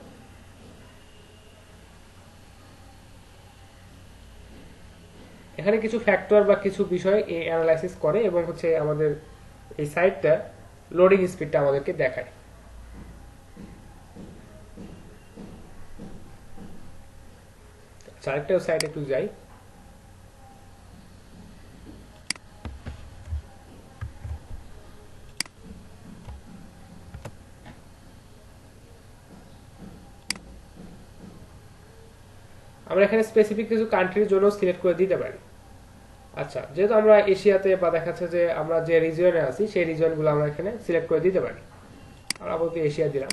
এখানে কিছু ফ্যাক্টর বা কিছু বিষয় অ্যানালাইসিস করে এবং হচ্ছে আমাদের এই সাইটটা লোডিং স্পিডটা আমাদেরকে দেখায়। আরেকটা সাইট একটু যাই। আমরা এখানে স্পেসিফিক কিছু কান্ট্রির জন্য সিলেক্ট করে দিতে পারি। আচ্ছা, যেহেতু আমরা এশিয়াতে বা দেখা যাচ্ছে যে আমরা যে রিজিয়নে আছি সেই রিজিয়নগুলো আমরা এখানে সিলেক্ট করে দিতে পারি। আমরা আপাতত এশিয়া দিলাম।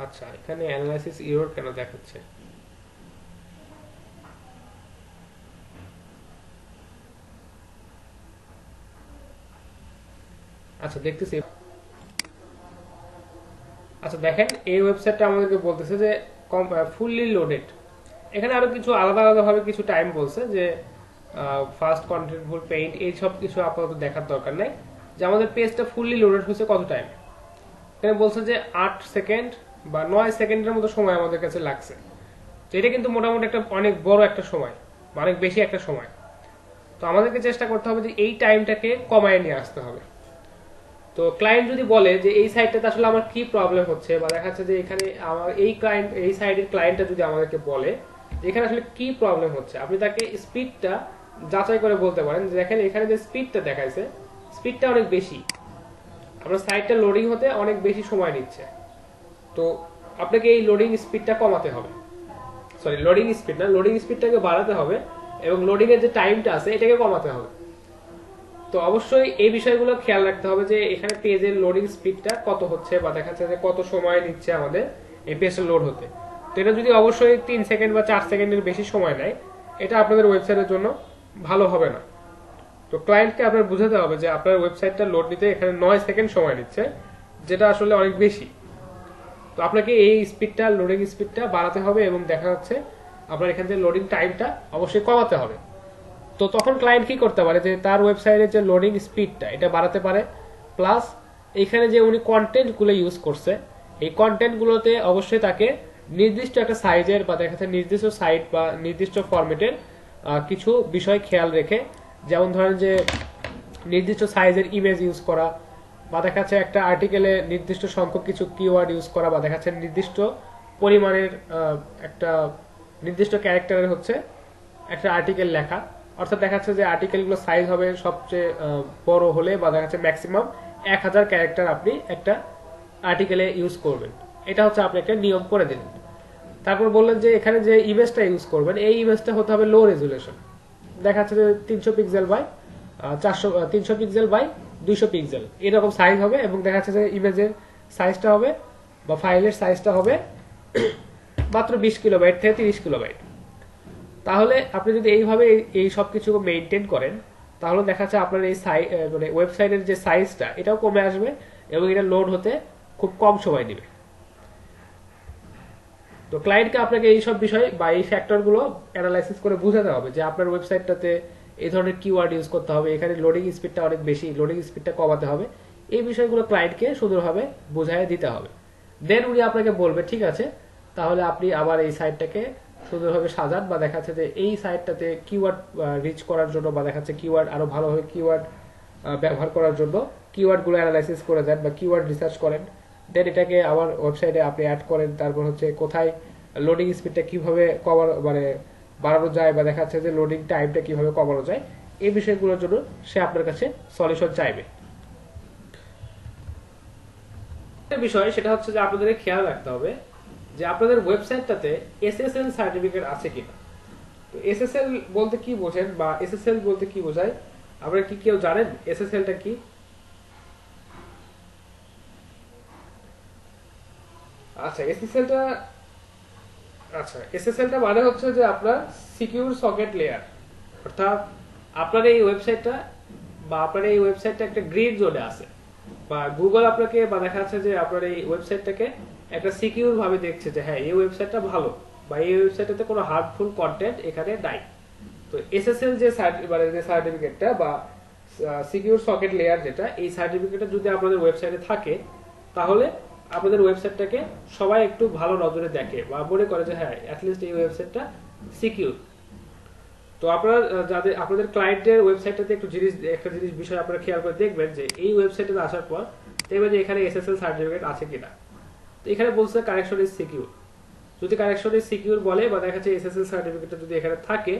আচ্ছা, এখানে অ্যানালাইসিস এরর কেন দেখাচ্ছে? আচ্ছা দেখতেছি। আচ্ছা দেখেন, এই ওয়েবসাইটটা আমাদেরকে বলতেছে যে ফুললি লোডেড। এখানে আরো কিছু আলাদা আলাদা ভাবে কিছু টাইম বলছে যে ফার্স্ট কন্টেন্টফুল পেইন্ট, এই সব কিছু আপাতত দেখার দরকার নাই। যে আমাদের পেজটা ফুললি লোডেড হয়েছে কত টাইম, এখানে বলছে যে 8 সেকেন্ড বা 9 সেকেন্ডের মতো সময় আমাদের কাছে লাগছে। তো এটা কিন্তু মোটামুটি একটা অনেক বড় একটা সময় বা অনেক বেশি একটা সময়। তো আমাদেরকে চেষ্টা করতে হবে যে এই টাইমটাকে কমায় নিয়ে আসতে হবে। তো ক্লায়েন্ট যদি বলে যে এই সাইটটাতে আসলে আমার কি প্রবলেম হচ্ছে বা দেখা যাচ্ছে যে এখানে আমার এই সাইটের ক্লায়েন্টটা যদি আমাদেরকে বলে যে এখানে আসলে কি প্রবলেম হচ্ছে, আপনি তাকে স্পিডটা যাচাই করে বলতে পারেন যে দেখেন এখানে যে স্পিডটা দেখাইছে স্পিডটা অনেক বেশি, আপনার সাইটটা লোডিং হতে অনেক বেশি সময় নিচ্ছে। তো আপনাকে এই লোডিং স্পিডটা কমাতে হবে, সরি লোডিং স্পিড না, লোডিং স্পিডটাকে বাড়াতে হবে এবং লোডিং এর যে টাইমটা আছে এটাকে কমাতে হবে। তো অবশ্যই এই বিষয়গুলো খেয়াল রাখতে হবে যে এখানে পেজের লোডিং স্পিডটা কত হচ্ছে বা দেখা যাচ্ছে যে কত সময় নিচ্ছে আমাদের এই পেজটা লোড হতে। তো এটা যদি অবশ্যই 3 সেকেন্ড বা 4 সেকেন্ডের বেশি সময় নেয়, এটা আপনাদের ওয়েবসাইটের জন্য ভালো হবে না। তো ক্লায়েন্টকে আপনার বুঝাতে হবে যে আপনার ওয়েবসাইটটা লোড নিতে এখানে 9 সেকেন্ড সময় নিচ্ছে, যেটা আসলে অনেক বেশি। তো আপনাকে এই স্পিডটা, লোডিং স্পিডটা বাড়াতে হবে এবং দেখা যাচ্ছে আপনার এখান থেকে লোডিং টাইমটা অবশ্যই কমাতে হবে। তো তখন ক্লায়েন্ট কি করতে পারে যে তার ওয়েবসাইটের যে লোডিং স্পিডটা এটা বাড়াতে পারে, প্লাস এখানে যে উনি কন্টেন্টগুলো ইউজ করছে এই কন্টেন্টগুলোতে অবশ্যই তাকে নির্দিষ্ট একটা সাইজের বা দেখা যাচ্ছে নির্দিষ্ট সাইট বা নির্দিষ্ট ফরম্যাটের কিছু বিষয় খেয়াল রেখে, যেমন ধরেন যে নির্দিষ্ট সাইজের ইমেজ ইউজ করা, বা দেখা যাচ্ছে একটা আর্টিকেলে নির্দিষ্ট সংখ্যক কিছু কিওয়ার্ড ইউজ করা, বা দেখা যাচ্ছে নির্দিষ্ট পরিমাণের একটা নির্দিষ্ট ক্যারেক্টারের হচ্ছে একটা আর্টিকেল লেখা। অর্থাৎ দেখা যাচ্ছে যে আর্টিকেলগুলো সাইজ হবে সবচেয়ে বড় হলে বা দেখা যাচ্ছে ম্যাক্সিমাম 1000 ক্যারেক্টার আপনি একটা আর্টিকেলে ইউজ করবেন। এটা হচ্ছে আপনি একটা নিয়ম করে দিলেন। তারপর বললেন যে এখানে যে ইমেজটা ইউজ করবেন এই ইমেজটা হতে হবে লো রেজুলেশন, দেখা যাচ্ছে যে 300 pixel by 300 pixel by 200 pixel এরকম সাইজ হবে, এবং দেখা যাচ্ছে যে ইমেজের সাইজটা হবে বা ফাইলের সাইজটা হবে মাত্র 20 কিলোবাইট থেকে 30 কিলোবাইট। তাহলে আপনি যদি এইভাবে এই সব কিছু মেনটেন করেন তাহলে দেখা যাচ্ছে আপনার এই মানে ওয়েবসাইটের যে সাইজটা এটাও কমে আসবে এবং এটা লোড হতে খুব কম সময় নেবে। তো ক্লায়েন্টকে আপনাকে এই সব বিষয় বা এই ফ্যাক্টরগুলো অ্যানালাইসিস করে বোঝাতে হবে যে আপনার ওয়েবসাইটটাতে এই ধরনের কিওয়ার্ড ইউজ করতে হবে, এখানে লোডিং স্পিডটা অনেক বেশি, লোডিং স্পিডটা কমাতে হবে। এই বিষয়গুলো ক্লায়েন্টকে সুন্দরভাবে বোঝায় দিতে হবে। দেন উনি আপনাকে বলবে ঠিক আছে তাহলে আপনি আবার এই সাইটটাকে সুন্দরভাবে সাজান, বা দেখা যাচ্ছে যে এই সাইটটাতে কিওয়ার্ড রিচ করার জন্য বা দেখা যাচ্ছে কিওয়ার্ড আরো ভালোভাবে কিওয়ার্ড ব্যবহার করার জন্য কিওয়ার্ডগুলো অ্যানালাইসিস করে দেন বা কিওয়ার্ড রিসার্চ করেন। দেন এটাকে আবার ওয়েবসাইটে আপনি অ্যাড করেন। তারপর হচ্ছে কোথায় লোডিং স্পিডটা কিভাবে মানে বাড়ানো যায় বা দেখা যাচ্ছে যে লোডিং টাইমটা কিভাবে কমানো যায়, এই বিষয়গুলোর জন্য সে আপনার কাছে সলিউশন চাইবে। বিষয় সেটা হচ্ছে যে আপনাদের খেয়াল রাখতে হবে যে আপনাদের ওয়েবসাইটটাতে এসএসএল সার্টিফিকেট আছে কিনা। তো এসএসএল বলতে কি বোঝেন বা এসএসএল বলতে কি বোঝায় আপনারা কি কেউ জানেন এসএসএলটা কি? আচ্ছা এসএসএলটা মানে হচ্ছে যে আপনার সিকিউর সকেট লেয়ার। অর্থাৎ আপনার এই ওয়েবসাইটটা একটা গ্রিন জোনে আছে, বা গুগল আপনাকে বা দেখা যাচ্ছে যে আপনার এই ওয়েবসাইটটাকে একটা সিকিউর ভাবে দেখছে যে হ্যাঁ এই ওয়েবসাইটটা ভালো বা এই ওয়েবসাইটটাতে কোনো হার্মফুল কন্টেন্ট এখানে নাই। তো এসএসএল যে সার্টিফিকেটটা বা সিকিউর সকেট লেয়ার যেটা, এই সার্টিফিকেটটা যদি আপনাদের ওয়েবসাইটে থাকে তাহলে আপনাদের ওয়েবসাইটটাকে সবাই একটু ভালো নজরে দেখে বা মনে করে যে হ্যাঁ অ্যাটলিস্ট এই ওয়েবসাইটটা সিকিউর। তো আপনারা যাদের আপনাদের ক্লায়েন্টের ওয়েবসাইটটাতে একটা জিনিস বিষয় আপনারা খেয়াল করে দেখবেন যে এই ওয়েবসাইটে আসার পর দেখবেন যে এখানে এসএসএল সার্টিফিকেট আছে কিনা। তো এখানে বলছে কানেকশন ইজ সিকিউর। যদি কানেকশন ইজ সিকিউর বলে বা দেখা যাচ্ছে এসএসএল সার্টিফিকেটটা যদি এখানে থাকে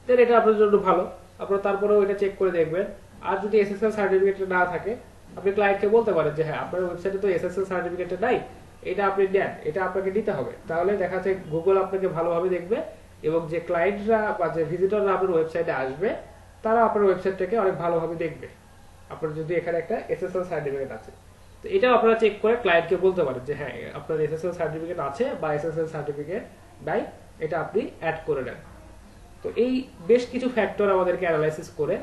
দেন এটা আপনার জন্য ভালো, আপনারা তারপরেও এটা চেক করে দেখবেন। আর যদি এসএসএল সার্টিফিকেট না থাকে আপনি ক্লায়েন্টকে বলতে পারেন যে হ্যাঁ আপনার ওয়েবসাইটে তো এসএসএল সার্টিফিকেটটা নাই, এটা আপনি নেন, এটা আপনাকে নিতে হবে। তাহলে দেখা যাচ্ছে গুগল আপনাকে ভালোভাবে দেখবে এবং যে ক্লায়েন্টরা বা যে ভিজিটররা আপনার ওয়েবসাইটে আসবে তারা আপনার ওয়েবসাইটটাকে অনেক ভালোভাবে দেখবে আপনার যদি এখানে একটা এসএসএল সার্টিফিকেট আছে। তো এটাও আপনারা চেক করে ক্লায়েন্টকে বলতে পারেন যে হ্যাঁ আপনার এসএসএল সার্টিফিকেট আছে বা এসএসএল সার্টিফিকেট নাই, এটা আপনি অ্যাড করে নেন। তো এই বেশ কিছু ফ্যাক্টর আমাদেরকে অ্যানালাইসিস করে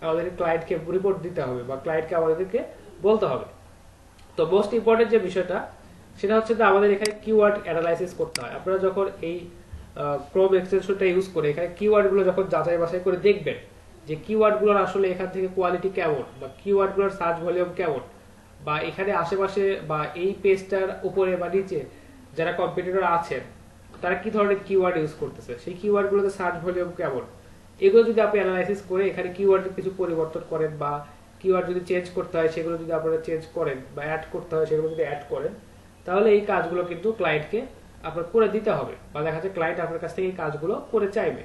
আমাদের ক্লায়েন্টকে রিপোর্ট দিতে হবে বা ক্লায়েন্টকে আমাদেরকে বলতে হবে। তো মোস্ট ইম্পর্টেন্ট যে বিষয়টা সেটা হচ্ছে যে আমাদের এখানে কিওয়ার্ড অ্যানালাইসিস করতে হয়। আপনারা যখন এই ক্রোম এক্সটেনশনটা ইউজ করে এখানে কিওয়ার্ডগুলো যখন যাচাই বাছাই করে দেখবেন যে কিওয়ার্ডগুলোর আসলে এখান থেকে কোয়ালিটি কেমন বা কিওয়ার্ডগুলোর সার্চ ভলিউম কেমন, বা এখানে আশেপাশে বা এই পেজটার উপরে বা নিচে যারা কম্পিটিটর আছেন তারা কি ধরনের কিওয়ার্ড ইউজ করতেছে, সেই কিওয়ার্ডগুলোতে সার্চ ভলিউম কেমন, এগুলো যদি আপনি অ্যানালাইসিস করে এখানে কিওয়ার্ডের কিছু পরিবর্তন করেন বা কিওয়ার্ড যদি চেঞ্জ করতে হয় সেগুলো যদি আপনারা চেঞ্জ করেন বা অ্যাড করতে হয় সেগুলো যদি অ্যাড করেন তাহলে এই কাজগুলো কিন্তু ক্লায়েন্টকে আপনার করে দিতে হবে বা দেখা যাচ্ছে ক্লায়েন্ট আপনার কাছ থেকে এই কাজগুলো করে চাইবে।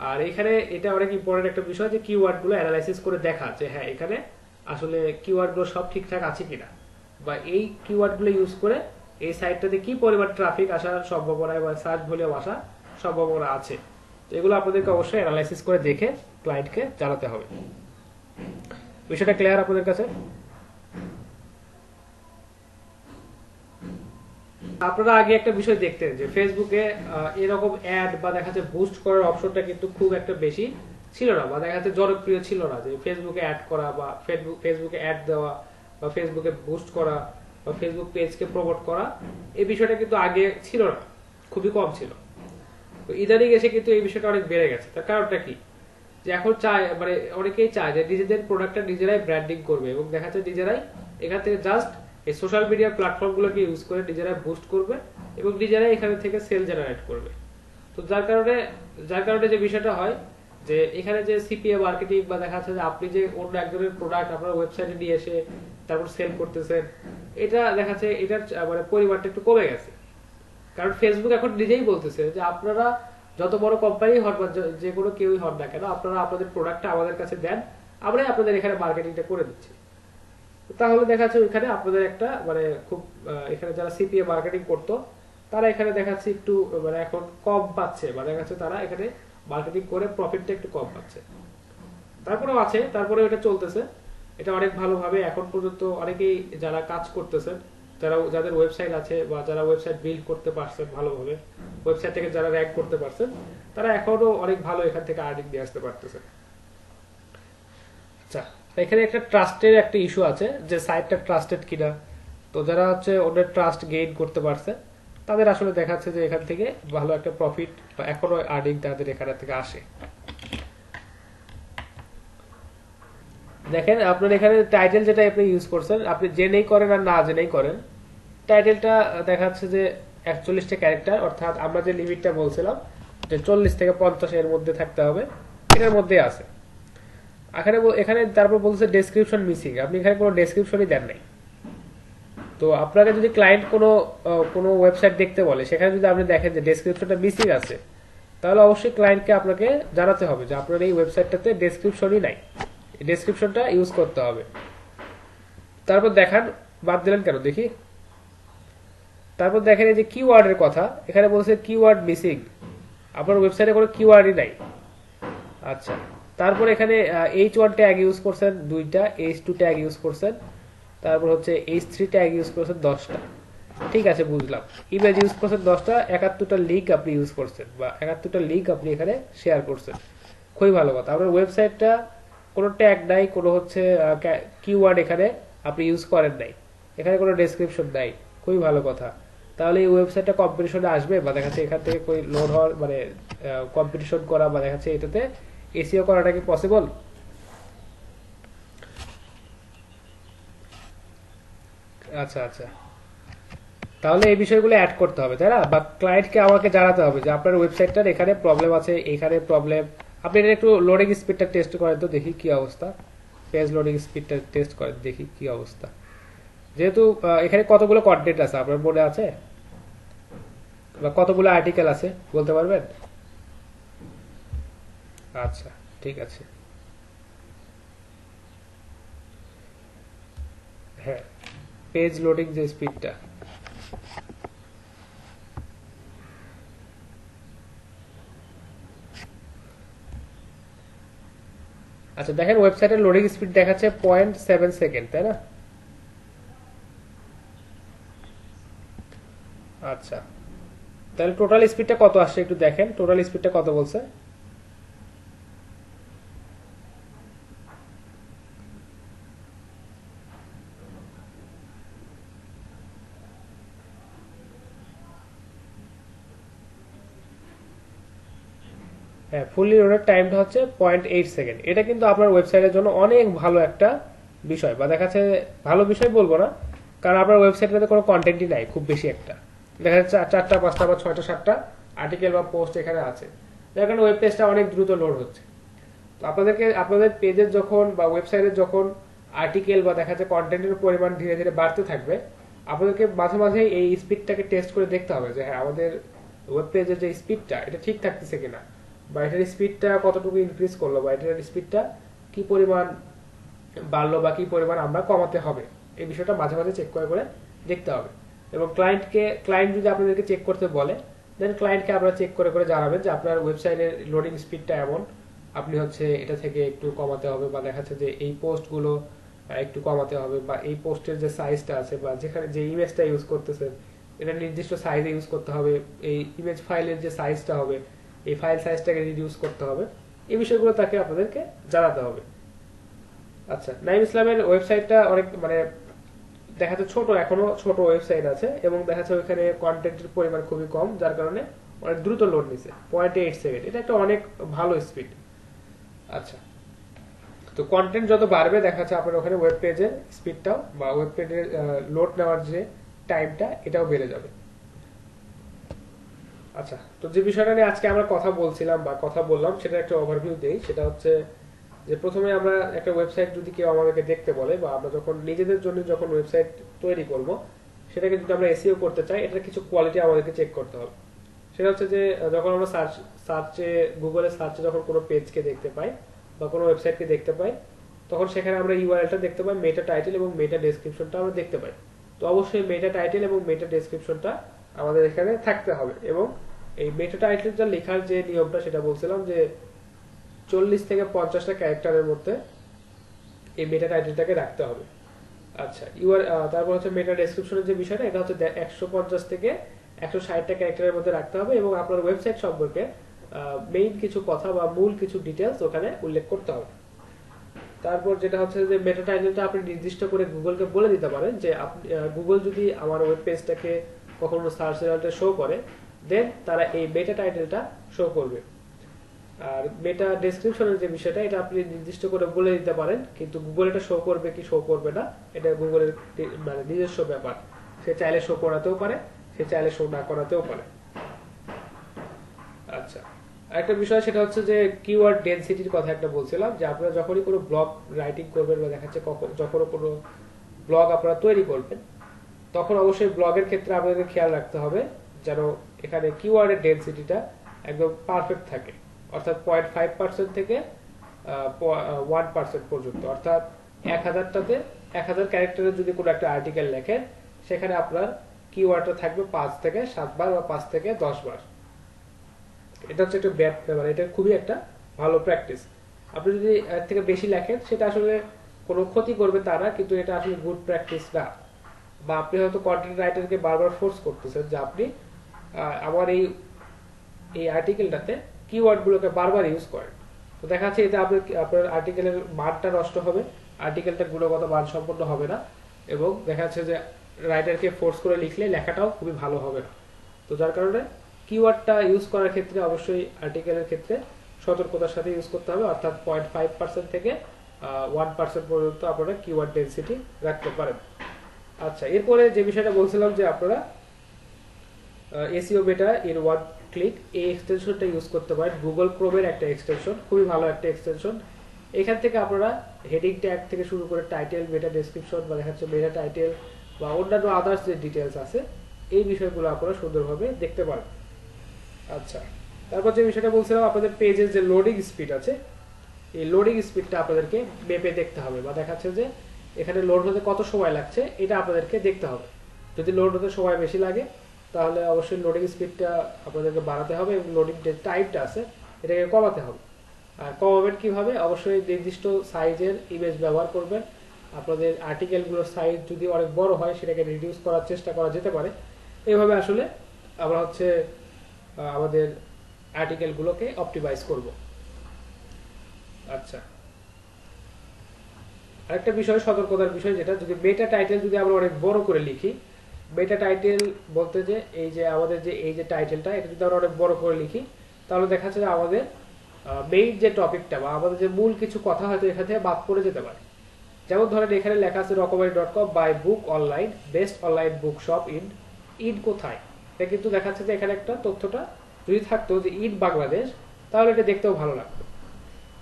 আর এখানে এটা অনেক ইম্পর্টেন্ট একটা বিষয় যে কিওয়ার্ডগুলো অ্যানালাইসিস করে দেখা যে হ্যাঁ এখানে আসলে কিওয়ার্ডগুলো সব ঠিকঠাক আছে কিনা, বা এই কিওয়ার্ডগুলো ইউজ করে এই সাইটটাতে কি পরিমাণ ট্রাফিক আসার সম্ভাবনা বা সার্চ ভলিউম আসার সম্ভাবনা আছে। তো এগুলো আপনাদেরকে অবশ্যই অ্যানালাইসিস করে দেখে ক্লায়েন্টকে জানাতে হবে। বিষয়টা ক্লিয়ার আপনাদের কাছে? আপনারা আগে একটা বিষয় দেখতেন যে ফেসবুকে এরকম অ্যাড বা দেখা যাচ্ছে বুস্ট করার অপশনটা কিন্তু খুব একটা বেশি ছিল না বা দেখা যাচ্ছে জনপ্রিয় ছিল না, যে ফেসবুকে অ্যাড করা বা ফেসবুকে অ্যাড দেওয়া বা ফেসবুকে বুস্ট করা বা ফেসবুক পেজকে প্রমোট করা, এই বিষয়টা কিন্তু আগে ছিল না, খুবই কম ছিল। তো ইদানিং এসে কিন্তু এই বিষয়টা অনেক বেড়ে গেছে। তার কারণটা কি? যে এখন চায় মানে অনেকেই চায় যে নিজেদের প্রোডাক্টটা নিজেরাই ব্র্যান্ডিং করবে এবং দেখা যাচ্ছে নিজেরাই এখান থেকে জাস্ট এই সোশ্যাল মিডিয়া প্ল্যাটফর্মগুলোকে ইউজ করে নিজেরাই বুস্ট করবে এবং নিজেরাই এখান থেকে সেল জেনারেট করবে। তো যার কারণে যে বিষয়টা হয় যে এখানে যে সিপিএ মার্কেটিং বা দেখা যাচ্ছে যে আপনি যে অন্য একজনের প্রোডাক্ট আপনার ওয়েবসাইটে নিয়ে এসে তারপর সেল করতেছেন, এটা দেখা যাচ্ছে এটার মানে পরিমাণটা একটু কমে গেছে। কারণ ফেসবুক এখন নিজেই বলতেছে যে আপনারা যত বড় কোম্পানি হন বা যে কোনো কেউই হন না কেন, আপনারা আপনাদের প্রোডাক্টটা আমাদের কাছে দেন, আমরাই আপনাদের এখানে মার্কেটিংটা করে দিচ্ছি। তাহলে দেখা যাচ্ছে ওইখানে আপনাদের একটা মানে খুব এখানে যারা সিপিএ মার্কেটিং করতো তারা এখানে দেখা যাচ্ছে একটু মানে এখন কম পাচ্ছে, বা দেখা যাচ্ছে তারা এখানে মার্কেটিং করে প্রফিটটা একটু কম পাচ্ছে। তারপরেও আছে, তারপরেও এটা চলতেছে, এটা অনেক ভালোভাবে এখন পর্যন্ত অনেকেই যারা কাজ করতেছেন, যাদের ওয়েবসাইট আছে বা যারা ওয়েবসাইট বিল্ড করতে পারছেন ভালোভাবে, ওয়েবসাইট থেকে যারা র্যাঙ্ক করতে পারছেন, তারা এখনো অনেক ভালো এখান থেকে আর্নিং নিয়ে আসতে পারতেছে। আচ্ছা, এখানে একটা ট্রাস্টের একটা ইস্যু আছে যে সাইটটা ট্রাস্টেড কিনা। তো যারা হচ্ছে ওদের ট্রাস্ট গেইন করতে পারছে তাদের আসলে দেখাচ্ছে যে এখান থেকে ভালো একটা প্রফিট বা এখনো আর্নিং তাদের এখান থেকে আসে। দেখেন আপনার এখানে টাইটেল যেটা আপনি ইউজ করছেন, আপনি জেনেই করেন আর না জেনেই করেন, টাইটেলটা দেখা যাচ্ছে যে 41টা ক্যারেক্টার, অর্থাৎ আমরা যে লিমিটটা বলছিলাম যে 40 থেকে 50 এর মধ্যে থাকতে হবে, এটার মধ্যে আছে। এখানে তারপর বলছে ডেসক্রিপশন মিসিং, আপনি এখানে কোনো ডেসক্রিপশনই দেন নাই। তো আপনাকে যদি ক্লায়েন্ট কোনো ওয়েবসাইট দেখতে বলে, সেখানে যদি আপনি দেখেন যে ডেসক্রিপশনটা মিসিং আছে, তাহলে অবশ্যই ক্লায়েন্টকে আপনাকে জানাতে হবে যে আপনার এই ওয়েবসাইটটাতে ডেসক্রিপশনই নাই, ডেসক্রিপশনটা ইউজ করতে হবে। তারপর দেখান বাদ দিলেন কেন দেখি। তারপর দেখেন এই যে কিওয়ার্ডের কথা, এখানে বলছে কিওয়ার্ড মিসিং, আপনার ওয়েবসাইটে কোনো কিওয়ার্ডই নাই। আচ্ছা, তারপর এখানে H1 ট্যাগ ইউজ করছেন 2টা, H2 ট্যাগ ইউজ করছেন, তারপর হচ্ছে H3 ট্যাগ ইউজ করছেন 10টা। ঠিক আছে, বুঝলাম। ইমেজ ইউজ করছেন 10টা, 71টা লিঙ্ক আপনি ইউজ করছেন বা 71টা লিঙ্ক আপনি এখানে শেয়ার করছেন, খুবই ভালো কথা। আপনার ওয়েবসাইটটা কোনো ট্যাগ নাই, কোনো হচ্ছে কিওয়ার্ড এখানে আপনি ইউজ করেন নাই, এখানে কোনো ডেসক্রিপশন নাই, খুবই ভালো কথা। তাহলে এই ওয়েবসাইটটা কম্পিটিশনে আসবে বা দেখা যাচ্ছে এখান থেকে કોઈ লোড হওয়ার মানে কম্পিটিশন করা বা দেখা যাচ্ছে এটাতে এসইও করাটা কি পসিবল? আচ্ছা আচ্ছা, তাহলে এই বিষয়গুলো অ্যাড করতে হবে, তাই না? বা ক্লায়েন্টকে আমাকে জানাতে হবে যে আপনার ওয়েবসাইটটার এখানে প্রবলেম আছে, এখানে প্রবলেম। আপনি এটা একটু লোডিং স্পিডটা টেস্ট করেন তো দেখি কি অবস্থা, পেজ লোডিং স্পিডটা টেস্ট করেন দেখি কি অবস্থা। যেহেতু এখানে কতগুলো কন্টেন্ট আছে আপনার মনে আছে, বা কতগুলো আর্টিকেল আছে বলতে পারবেন? আচ্ছা, ঠিক আছে। হ্যাঁ, পেজ লোডিং যে স্পিডটা, আচ্ছা দেখেন ওয়েবসাইটের লোডিং স্পিড দেখাচ্ছে 0.7 সেকেন্ড, তাই না? আচ্ছা, তাহলে টোটাল স্পিডটা কত আসছে একটু দেখেন, টোটাল স্পিডটা কত বলছে? হ্যাঁ, ফুললি লোডের টাইমটা হচ্ছে 0.8 সেকেন্ড। এটা কিন্তু আপনার ওয়েবসাইটের জন্য অনেক ভালো একটা বিষয়, বা দেখাচ্ছে ভালো বিষয় বলবো না, কারণ আপনার ওয়েবসাইটে কোনো কন্টেন্টই নাই খুব বেশি একটা, দেখা যাচ্ছে 4টা 5টা বা 6টা 7টা আর্টিকেল বা পোস্ট এখানে আছে, যার কারণে ওয়েব পেজটা অনেক দ্রুত লোড হচ্ছে। তো আপনাদের পেজের যখন বা ওয়েবসাইটের যখন আর্টিকেল বা দেখা যাচ্ছে কন্টেন্টের পরিমাণ ধীরে ধীরে বাড়তে থাকবে, আপনাদেরকে মাঝে মাঝে এই স্পিডটাকে টেস্ট করে দেখতে হবে যে হ্যাঁ আমাদের ওয়েব পেজের যে স্পিডটা এটা ঠিক থাকতেছে কিনা, বা এটার স্পিডটা কতটুকু ইনক্রিজ করলো, বা এটার স্পিডটা কি পরিমাণ বাড়লো বা কি পরিমাণ আমরা কমাতে হবে, এই বিষয়টা মাঝে মাঝে চেক করে করে দেখতে হবে। এবং ক্লায়েন্ট যদি আপনাদেরকে চেক করতে বলে, দেন ক্লায়েন্টকে আপনারা চেক করে করে জানাবেন যে আপনার ওয়েবসাইটের লোডিং স্পিডটা এমন, আপনি হচ্ছে এটা থেকে একটু কমাতে হবে, বা দেখাচ্ছে যে এই পোস্টগুলো একটু কমাতে হবে, বা এই পোস্টের যে সাইজটা আছে বা যেখানে যে ইমেজটা ইউজ করতেছেন এটা নির্দিষ্ট সাইজে ইউজ করতে হবে, এই ইমেজ ফাইলের যে সাইজটা হবে এই ফাইল সাইজটাকে রিডিউস করতে হবে, এই বিষয়গুলো তাকে আপনাদেরকে জানাতে হবে। আচ্ছা, নাইম ইসলামের ওয়েবসাইটটা অনেক মানে দেখা যাচ্ছে ছোট, এখনো ছোট ওয়েবসাইট আছে এবং দেখা যাচ্ছে ওইখানে কন্টেন্টের পরিমাণ খুবই কম, যার কারণে অনেক দ্রুত লোড নিছে 0.8 সেকেন্ড, এটা একটা অনেক ভালো স্পিড। আচ্ছা, তো কন্টেন্ট যত বাড়বে দেখা যাচ্ছে আপনার ওখানে ওয়েব পেজের স্পিডটাও বা ওয়েব পেজের লোড নেওয়ার যে টাইমটা এটাও বেড়ে যাবে। আচ্ছা, তো যে বিষয়টা নিয়ে আজকে আমরা কথা বলছিলাম বা কথা বললাম সেটা একটা ওভারভিউ দেই। সেটা হচ্ছে যে প্রথমে আমরা একটা ওয়েবসাইট যদি কেউ আমাদেরকে দেখতে বলে বা আমরা যখন নিজেদের জন্য যখন ওয়েবসাইট তৈরি করব সেটাকে যদি আমরা এসইও করতে চাই, এটার কিছু কোয়ালিটি আমাদেরকে চেক করতে হবে। সেটা হচ্ছে যে যখন আমরা সার্চে গুগলে সার্চে যখন কোনো পেজকে দেখতে পাই বা কোনো ওয়েবসাইটকে দেখতে পাই, তখন সেখানে আমরা ইউআরএলটা দেখতে পাই, মেটা টাইটেল এবং মেটা ডেসক্রিপশনটা আমরা দেখতে পাই। তো অবশ্যই মেটা টাইটেল এবং মেটা ডেসক্রিপশনটা আমাদের এখানে থাকতে হবে। এবং এই মেটা টাইটেলটা লেখার যে নিয়মটা সেটা বলছিলাম যে 40 থেকে 50টা ক্যারেক্টারের মধ্যে এই মেটা টাইটেলটাকে রাখতে হবে। আচ্ছা, তারপর হচ্ছে মেটা ডেসক্রিপশনের যে বিষয়টা, এটা হচ্ছে 150 থেকে 160টা ক্যারেক্টারের মধ্যে রাখতে হবে এবং আপনার ওয়েবসাইট সম্পর্কে মেইন কিছু কথা বা মূল কিছু ডিটেলস ওখানে উল্লেখ করতে হবে। তারপর যেটা হচ্ছে যে মেটা টাইটেলটা আপনি নির্দিষ্ট করে গুগলকে বলে দিতে পারেন যে গুগল যদি আমার ওয়েব পেজটাকে কখনো সার্চ রেজাল্টে শো করে, দেন তারা এই মেটা টাইটেলটা শো করবে। আর মেটা ডেসক্রিপশনের যে বিষয়টা, এটা আপনি নির্দিষ্ট করে বলে দিতে পারেন, কিন্তু গুগল এটা শো করবে কি শো করবে না এটা গুগলের মানে নিজস্ব ব্যাপার। সে চাইলে শো করাতেও পারে, সে চাইলে শো না করাতেও পারে। আচ্ছা, আরেকটা বিষয় সেটা হচ্ছে যে কিওয়ার্ড ডেনসিটির কথা একটা বলছিলাম, যে আপনারা যখনই কোনো ব্লগ রাইটিং করবেন বা দেখাচ্ছে যখন কোনো ব্লগ আপনারা তৈরি করবেন, তখন অবশ্যই ব্লগের ক্ষেত্রে আপনাদের খেয়াল রাখতে হবে যেন এখানে কিওয়ার্ডের ডেনসিটিটা একদম পারফেক্ট থাকে, অর্থাৎ 0.5% থেকে 1% পর্যন্ত। অর্থাৎ 1000টাতে 1000 ক্যারেক্টারের যদি কোনো একটা আর্টিকেল লেখেন, সেখানে আপনার কিওয়ার্ডটা থাকবে 5 থেকে 7 বার বা 5 থেকে 10 বার। এটা হচ্ছে একটা মানে এটা খুবই একটা ভালো প্র্যাকটিস। আপনি যদি এর থেকে বেশি লেখেন সেটা আসলে কোনো ক্ষতি করবে তা না, কিন্তু এটা আসলে গুড প্র্যাকটিস না। বা আপনি হয়তো কন্টেন্ট রাইটারকে বারবার ফোর্স করতেছেন যে আপনি আমার এই আর্টিকেলটাতে কিওয়ার্ডগুলোকে বারবার ইউজ করেন। তো দেখা যাচ্ছে এতে আপনার আর্টিকেলের মানটা নষ্ট হবে, আর্টিকেলটা গুণগত মান সম্পন্ন হবে না, এবং দেখা যাচ্ছে যে রাইটারকে ফোর্স করে লিখলে লেখাটাও খুবই ভালো হবে না। তো যার কারণে কিওয়ার্ডটা ইউজ করার ক্ষেত্রে অবশ্যই আর্টিকেলের ক্ষেত্রে সতর্কতার সাথে ইউজ করতে হবে, অর্থাৎ 0.5% থেকে 1% পর্যন্ত আপনারা কিওয়ার্ড ডেনসিটি রাখতে পারেন। আচ্ছা, এরপরে যে বিষয়টা বলছিলাম যে আপনারা এসইও বেটা এর ওয়ান ক্লিক এই এক্সটেনশনটা ইউজ করতে পারেন। গুগল ক্রোমের একটা এক্সটেনশন, খুবই ভালো একটা এক্সটেনশন। এখান থেকে আপনারা হেডিং ট্যাগ থেকে শুরু করে টাইটেল, মেটা ডেসক্রিপশন বা দেখা যাচ্ছে মেটা টাইটেল বা অন্যান্য আদার্স যে ডিটেলস আছে এই বিষয়গুলো আপনারা সুন্দরভাবে দেখতে পারেন। আচ্ছা, তারপর যে বিষয়টা বলছিলাম, আপনাদের পেজের যে লোডিং স্পিড আছে, এই লোডিং স্পিডটা আপনাদেরকে মেপে দেখতে হবে বা দেখাচ্ছে যে এখানে লোড হতে কত সময় লাগছে এটা আপনাদেরকে দেখতে হবে। যদি লোড হতে সময় বেশি লাগে তাহলে অবশ্যই লোডিং স্পিডটা আপনাদেরকে বাড়াতে হবে এবং লোডিং যে টাইমটা আছে এটাকে কমাতে হবে। আর কমাবেন কিভাবে? অবশ্যই নির্দিষ্ট সাইজের ইমেজ ব্যবহার করবেন। আপনাদের আর্টিকেলগুলোর সাইজ যদি অনেক বড় হয় সেটাকে রিডিউস করার চেষ্টা করা যেতে পারে। এইভাবে আসলে আমরা হচ্ছে আমাদের আর্টিকেলগুলোকে অপটিমাইজ করব। আচ্ছা, আরেকটা বিষয়, সতর্কতার বিষয়, যেটা যদি মেটা টাইটেল যদি আমরা অনেক বড় করে লিখি, মেটা টাইটেল বলতে যে এই যে আমাদের যে এই যে টাইটেলটা এটা যদি আমরা অনেক বড় করে লিখি, তাহলে দেখা যাচ্ছে যে আমাদের মেইন যে টপিকটা বা আমাদের যে মূল কিছু কথা হয়তো এখান থেকে বাদ পড়ে যেতে পারে। যেমন ধরেন এখানে লেখা আছে রকমারি.com buy book online, best online book shop in কোথায়। এটা কিন্তু দেখাচ্ছে যে এখানে একটা তথ্যটা যদি থাকতো যে ইন বাংলাদেশ, তাহলে এটা দেখতেও ভালো লাগতো।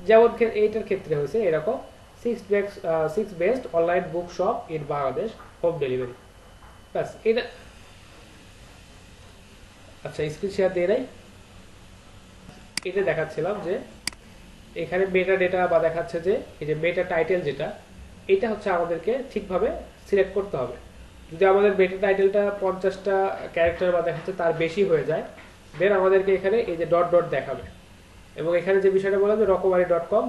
যেমন এইটার ক্ষেত্রে হয়েছে এরকম 6 best online book shop in Bangladesh, home delivery. ব্যাস এটা। আচ্ছা, স্ক্রিন শেয়ার দিয়ে নাই, এটা দেখাচ্ছিলাম যে এখানে মেটা ডেটা বা দেখাচ্ছে যে এই যে মেটা টাইটেল যেটা, এটা হচ্ছে আমাদেরকে ঠিকভাবে সিলেক্ট করতে হবে। যদি আমাদের মেটা টাইটেলটা 50টা ক্যারেক্টার বা দেখাচ্ছে তার বেশি হয়ে যায়, দেন আমাদেরকে এখানে এই যে ডট ডট দেখাবে। এবং এখানে যে বিষয়টা বললাম যে রকমারি.com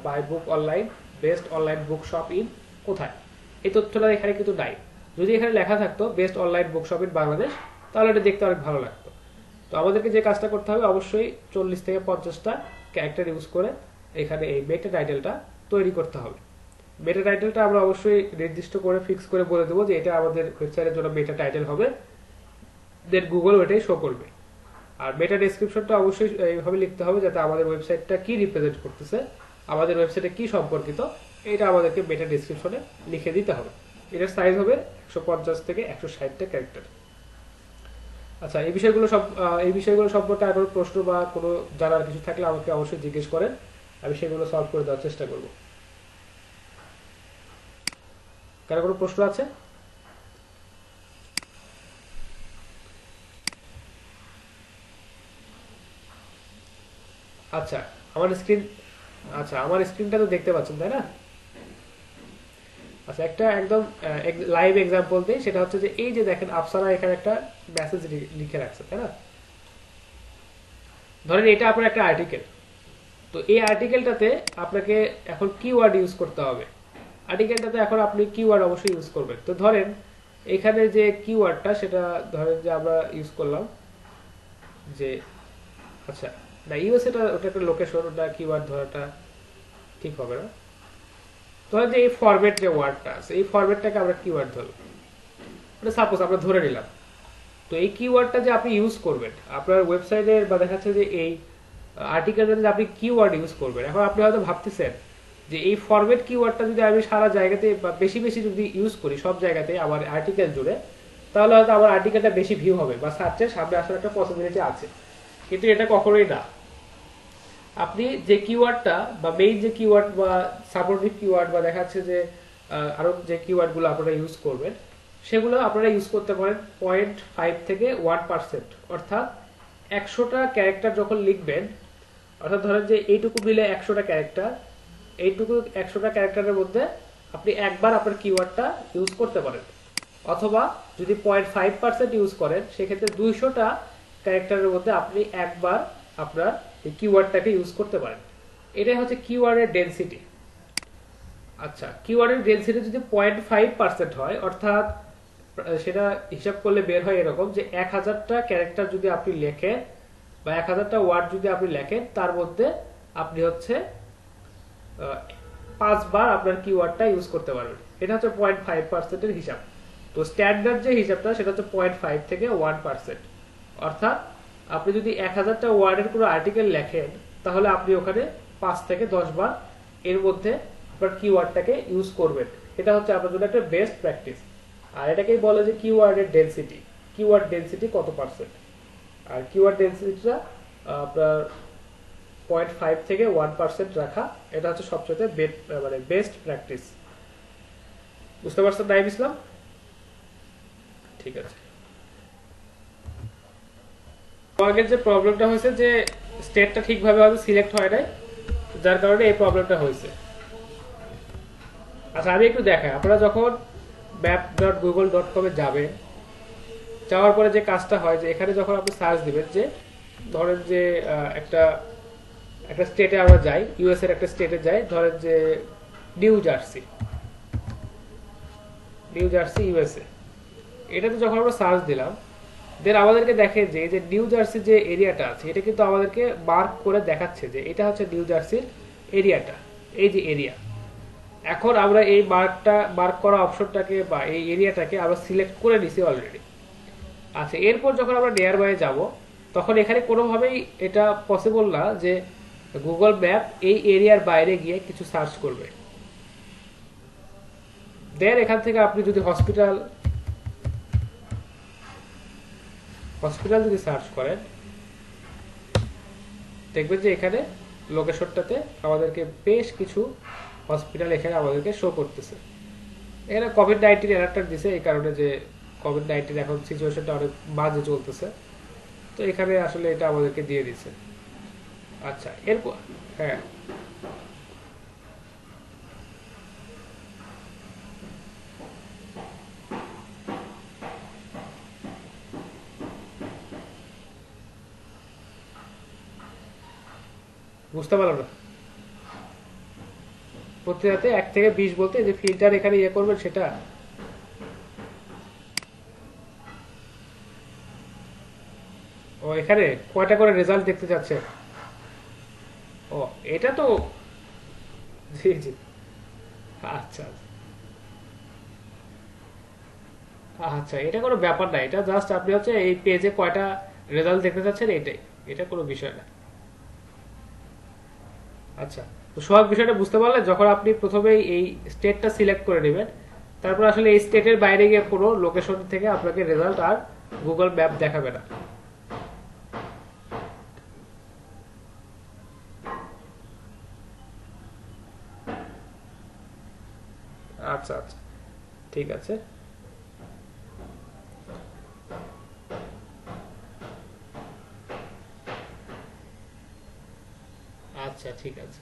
buy book online, best online book shop in কোথায়, এই তথ্যটা এখানে কিন্তু নাই। যদি এখানে লেখা থাকতো best online book shop in Bangladesh, তাহলে এটা দেখতে অনেক ভালো লাগতো। তো আমাদেরকে যে কাজটা করতে হবে, অবশ্যই 40 থেকে 50টা ক্যারেক্টার ইউজ করে এখানে এই মেটা টাইটেলটা তৈরি করতে হবে। মেটা টাইটেলটা আমরা অবশ্যই নির্দিষ্ট করে ফিক্স করে বলে দেবো যে এটা আমাদের ওয়েবসাইটের জন্য মেটা টাইটেল হবে, দেন গুগল ওইটাই শো করবে। আর মেটা ডেসক্রিপশনটা অবশ্যই এইভাবে লিখতে হবে যাতে আমাদের ওয়েবসাইটটা কি রিপ্রেজেন্ট করতেছে আমাদের ওয়েবসাইটে কি সম্পর্কিত এটা আমাদেরকে মেটা ডেসক্রিপশনে লিখে দিতে হবে। এটার সাইজ হবে 150 থেকে 160টা ক্যারেক্টার। আচ্ছা, এই বিষয়গুলো সম্পর্কে আর কোনো প্রশ্ন বা কোনো জানার কিছু থাকলে আমাকে অবশ্যই জিজ্ঞেস করেন, আমি সেগুলো সলভ করে দেওয়ার চেষ্টা করব। কারো কোনো প্রশ্ন আছে? আচ্ছা, আমার স্ক্রিনটা তো দেখতে পাচ্ছেন, তাই না? আচ্ছা, একটা একদম লাইভ এক্সাম্পল দিই, সেটা হচ্ছে যে এই যে দেখেন আফসানা এখানে একটা মেসেজ লিখে রাখছে, তাই না? ধরেন এটা আপনার একটা আর্টিকেল, তো এই আর্টিকেলটাতে আপনাকে এখন কিওয়ার্ড ইউজ করতে হবে। আর্টিকেলটাতে এখন আপনি কিওয়ার্ড অবশ্যই ইউজ করবেন। তো ধরেন এখানে যে কিওয়ার্ডটা, সেটা ধরেন যে আমরা ইউজ করলাম যে, আচ্ছা না, ইউএসএটা ওটা একটা লোকেশন, ওটা কিওয়ার্ড ধরাটা ঠিক হবে না। ধরেন যে এই ফরম্যাট যে ওয়ার্ডটা আছে, এই ফরম্যাটটাকে আমরা কিওয়ার্ড ধরলাম, মানে সাপোজ আমরা ধরে নিলাম। তো এই কিওয়ার্ডটা যে আপনি ইউজ করবেন আপনার ওয়েবসাইটে, বা দেখা যাচ্ছে যে এই আর্টিকেলটাতে আপনি কিওয়ার্ড ইউজ করবেন, এখন আপনি হয়তো ভাবতেছেন যে এই ফরম্যাট কিওয়ার্ডটা যদি আমি সারা জায়গাতে বা বেশি বেশি যদি ইউজ করি সব জায়গাতে আমার আর্টিকেল জুড়ে, তাহলে হয়তো আমার আর্টিকেলটা বেশি ভিউ হবে বা সার্চের সামনে আসার একটা পসিবিলিটি আছে। কিন্তু এটা কখনোই না। আপনি যে কিওয়ার্ডটা বা মেইন যে কিওয়ার্ড বা সাপোর্টিভ কিওয়ার্ড বা দেখা যাচ্ছে যে আরো যে কিওয়ার্ডগুলো আপনারা ইউজ করবেন, সেগুলো আপনারা ইউজ করতে পারেন 0.5 থেকে 1%। অর্থাৎ 100টা ক্যারেক্টার যখন লিখবেন, অর্থাৎ ধরেন যে এইটুকু মিলে 100টা ক্যারেক্টার, এইটুকু 100টা ক্যারেক্টারের মধ্যে আপনি একবার আপনার কিওয়ার্ডটা ইউজ করতে পারেন। অথবা যদি 0.5% ইউজ করেন, সেক্ষেত্রে 200টা ক্যারেক্টারের মধ্যে আপনি একবার আপনার এই কিওয়ার্ডটাকে ইউজ করতে পারেন। এটাই হচ্ছে কিওয়ার্ডের ডেনসিটি। আচ্ছা, কিওয়ার্ডের ডেনসিটি যদি 0.5% হয়, অর্থাৎ সেটা হিসাব করলে বের হয় এরকম যে 1000টা ক্যারেক্টার যদি আপনি লেখেন বা 1000টা ওয়ার্ড যদি আপনি লেখেন, তার মধ্যে আপনি হচ্ছে 5 বার আপনার কিওয়ার্ডটা ইউজ করতে পারবেন। এটা হচ্ছে 0.5% এর হিসাব। তো স্ট্যান্ডার্ড যে হিসাবটা সেটা হচ্ছে 0.5 থেকে 1%। অর্থাৎ আপনি যদি 1000টা ওয়ার্ডের কোনো আর্টিকেল লেখেন, তাহলে আপনি ওখানে 5 থেকে 10 বার এর মধ্যে আপনার কিওয়ার্ডটাকে ইউজ করবেন। এটা হচ্ছে আপনার জন্য একটা বেস্ট প্র্যাকটিস। আর এটাকেই বলে যে কিওয়ার্ডের ডেনসিটি, কিওয়ার্ড ডেনসিটি কত পার্সেন্ট। আর কিওয়ার্ড ডেনসিটিটা আপনার 0.5 থেকে 1% রাখা, এটা হচ্ছে সবচেয়ে মানে বেস্ট প্র্যাকটিস। বুঝতে পারছেন নাইম ইসলাম? ঠিক আছে। আগের যে প্রবলেমটা হয়েছে যে স্টেটটা ঠিকভাবে হয়তো সিলেক্ট হয় নাই, যার কারণে এই প্রবলেমটা হয়েছে। আচ্ছা, আমি একটু দেখাই। আপনারা যখন map.google.com এ যাবেন, যাওয়ার পরে যে কাজটা হয় যে এখানে যখন আপনি সার্চ দিবেন, যে ধরেন যে একটা স্টেটে আমরা যাই, ইউএস এর একটা স্টেটে যাই, ধরেন যে নিউ জার্সি ইউএসএ। এটাতে যখন আমরা সার্চ দিলাম, দেন আমাদেরকে দেখে যে এই যে নিউ জার্সি যে এরিয়াটা আছে, এটা কিন্তু আমাদেরকে মার্ক করে দেখাচ্ছে যে এটা হচ্ছে নিউ জার্সির এরিয়াটা, এই যে এরিয়া। এখন আমরা এই মার্ক করা অপশনটাকে বা এই এরিয়াটাকে আমরা সিলেক্ট করে নিছি অলরেডি। আচ্ছা, এরপর যখন আমরা নিয়ার বাই যাব, তখন এখানে কোনোভাবেই এটা পসিবল না যে গুগল ম্যাপ এই এরিয়ার বাইরে গিয়ে কিছু সার্চ করবে। দেন এখান থেকে আপনি যদি হসপিটাল যদি সার্চ করেন, দেখবেন যে এখানে লোকেশনটাতে আমাদেরকে বেশ কিছু হসপিটাল এখানে আমাদেরকে শো করতেছে। এখানে কোভিড-19 অ্যালার্টটা দিছে, এই কারণে যে কোভিড-19 এখন সিচুয়েশনটা অনেক বাজে চলতেছে, তো এখানে আসলে এটা আমাদেরকে দিয়ে দিছে। আচ্ছা, এরপর হ্যাঁ, বুঝতে পারলাম না। প্রতি রাতে 1 থেকে 20 বলতে যে ফিল্টার এখানে ইয়ে করবেন সেটা? ও, এখানে কয়টা করে রেজাল্ট দেখতে যাচ্ছে? ও, এটা তো জি জি, আচ্ছা আচ্ছা, এটা কোনো ব্যাপার না। এটা জাস্ট আপনি হচ্ছে এই পেজে কয়টা রেজাল্ট দেখতে চাচ্ছেন, এটাই, এটা কোনো বিষয় না। আচ্ছা। তো সব বিষয়টা বুঝতে পারলে যখন আপনি প্রথমেই এই স্টেটটা সিলেক্ট করে নেবেন, তারপর আসলে এই স্টেটের বাইরে গিয়ে কোনো লোকেশন থেকে আপনাকে রেজাল্ট আর গুগল ম্যাপ দেখাবে না। আচ্ছা আচ্ছা, ঠিক আছে। আচ্ছা ঠিক আছে।